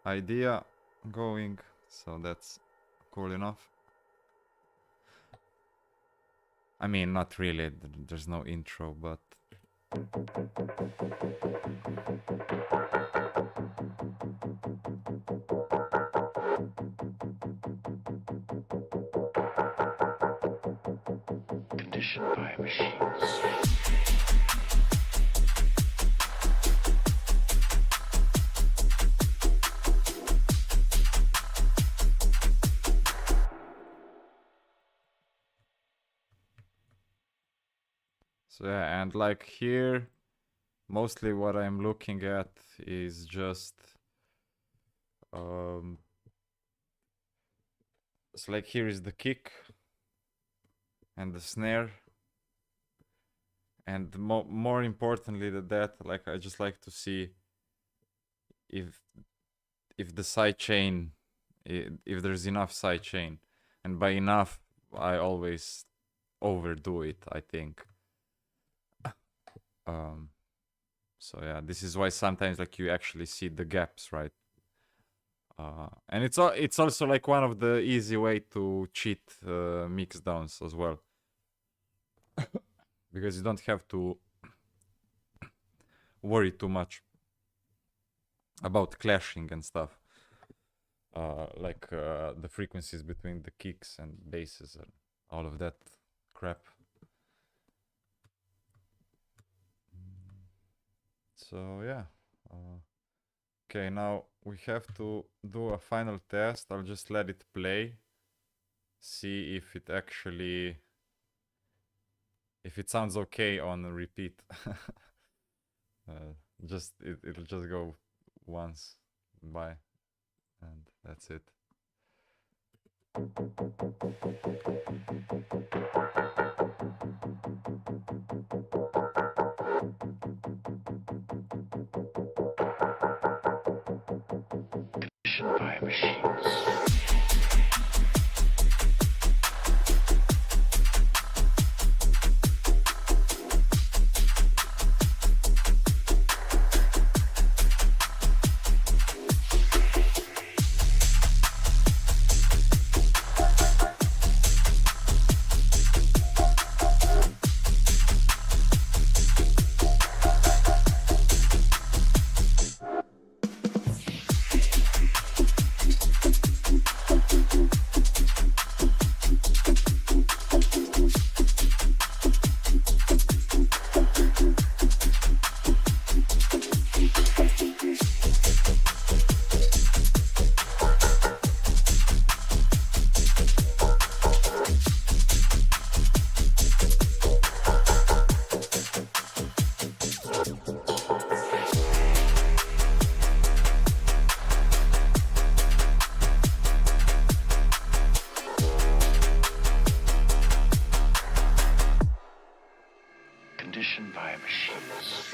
idea going, so that's cool enough. I mean, not really, there's no intro, but Conditioned by machines. so yeah, and like here, mostly what I'm looking at is just it's like here is the kick and the snare, and more importantly than that, like I just like to see if the side chain, if there's enough side chain, and by enough I always overdo it, I think. So yeah, this is why sometimes like you actually see the gaps, right? And it's also like one of the easy way to cheat mix downs as well, because you don't have to worry too much about clashing and stuff, like the frequencies between the kicks and basses and all of that crap. So yeah, okay, now we have to do a final test. I'll just let it play, see if it actually, if it sounds okay on repeat. It'll just go once by, and that's it. Conditioned by machines. conditioned by machines.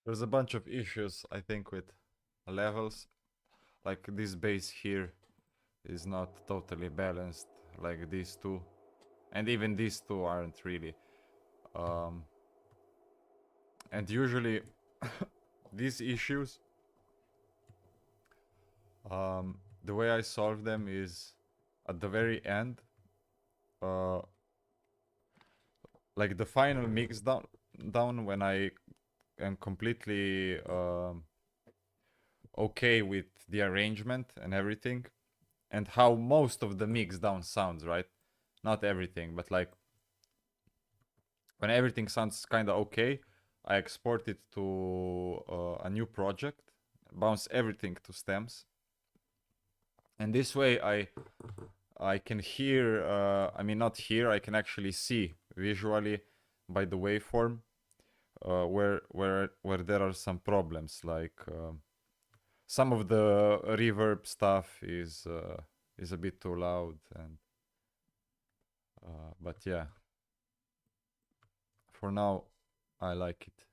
There's a bunch of issues, I think, with levels. Like this bass here is not totally balanced, like these two. And even these two aren't really. And usually these issues, the way I solve them is at the very end, like the final mix down when I am completely okay with the arrangement and everything, and how most of the mix down sounds, right? Not everything, but like when everything sounds kind of okay, I export it to a new project, bounce everything to stems, and this way I can hear. I mean, not hear. I can actually see visually by the waveform where there are some problems, like some of the reverb stuff is a bit too loud, and but yeah, for now I like it.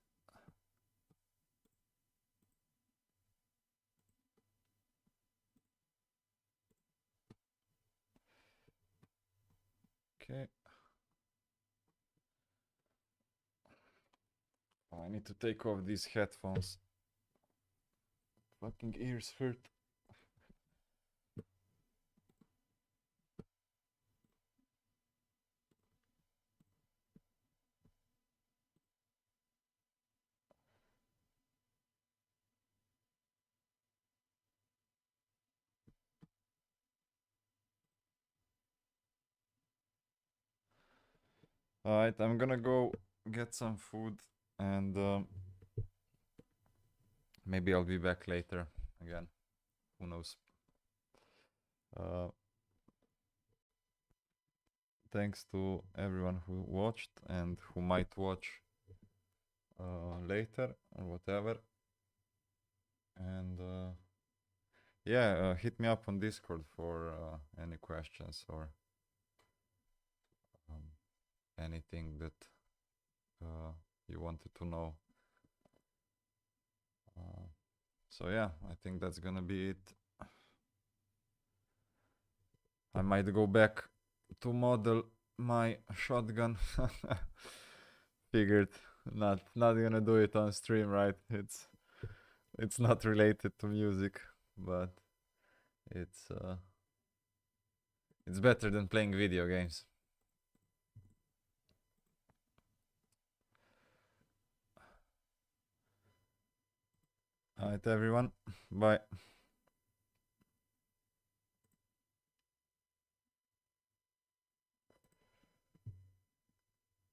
Okay. Oh, I need to take off these headphones. Fucking ears hurt. Alright, I'm gonna go get some food, and maybe I'll be back later again. Who knows? Thanks to everyone who watched and who might watch later or whatever. And yeah, hit me up on Discord for any questions or anything that you wanted to know. So yeah, I think that's gonna be it. I might go back to model my shotgun. Figured not gonna do it on stream, right? It's not related to music, but it's better than playing video games. Alright, everyone. Bye.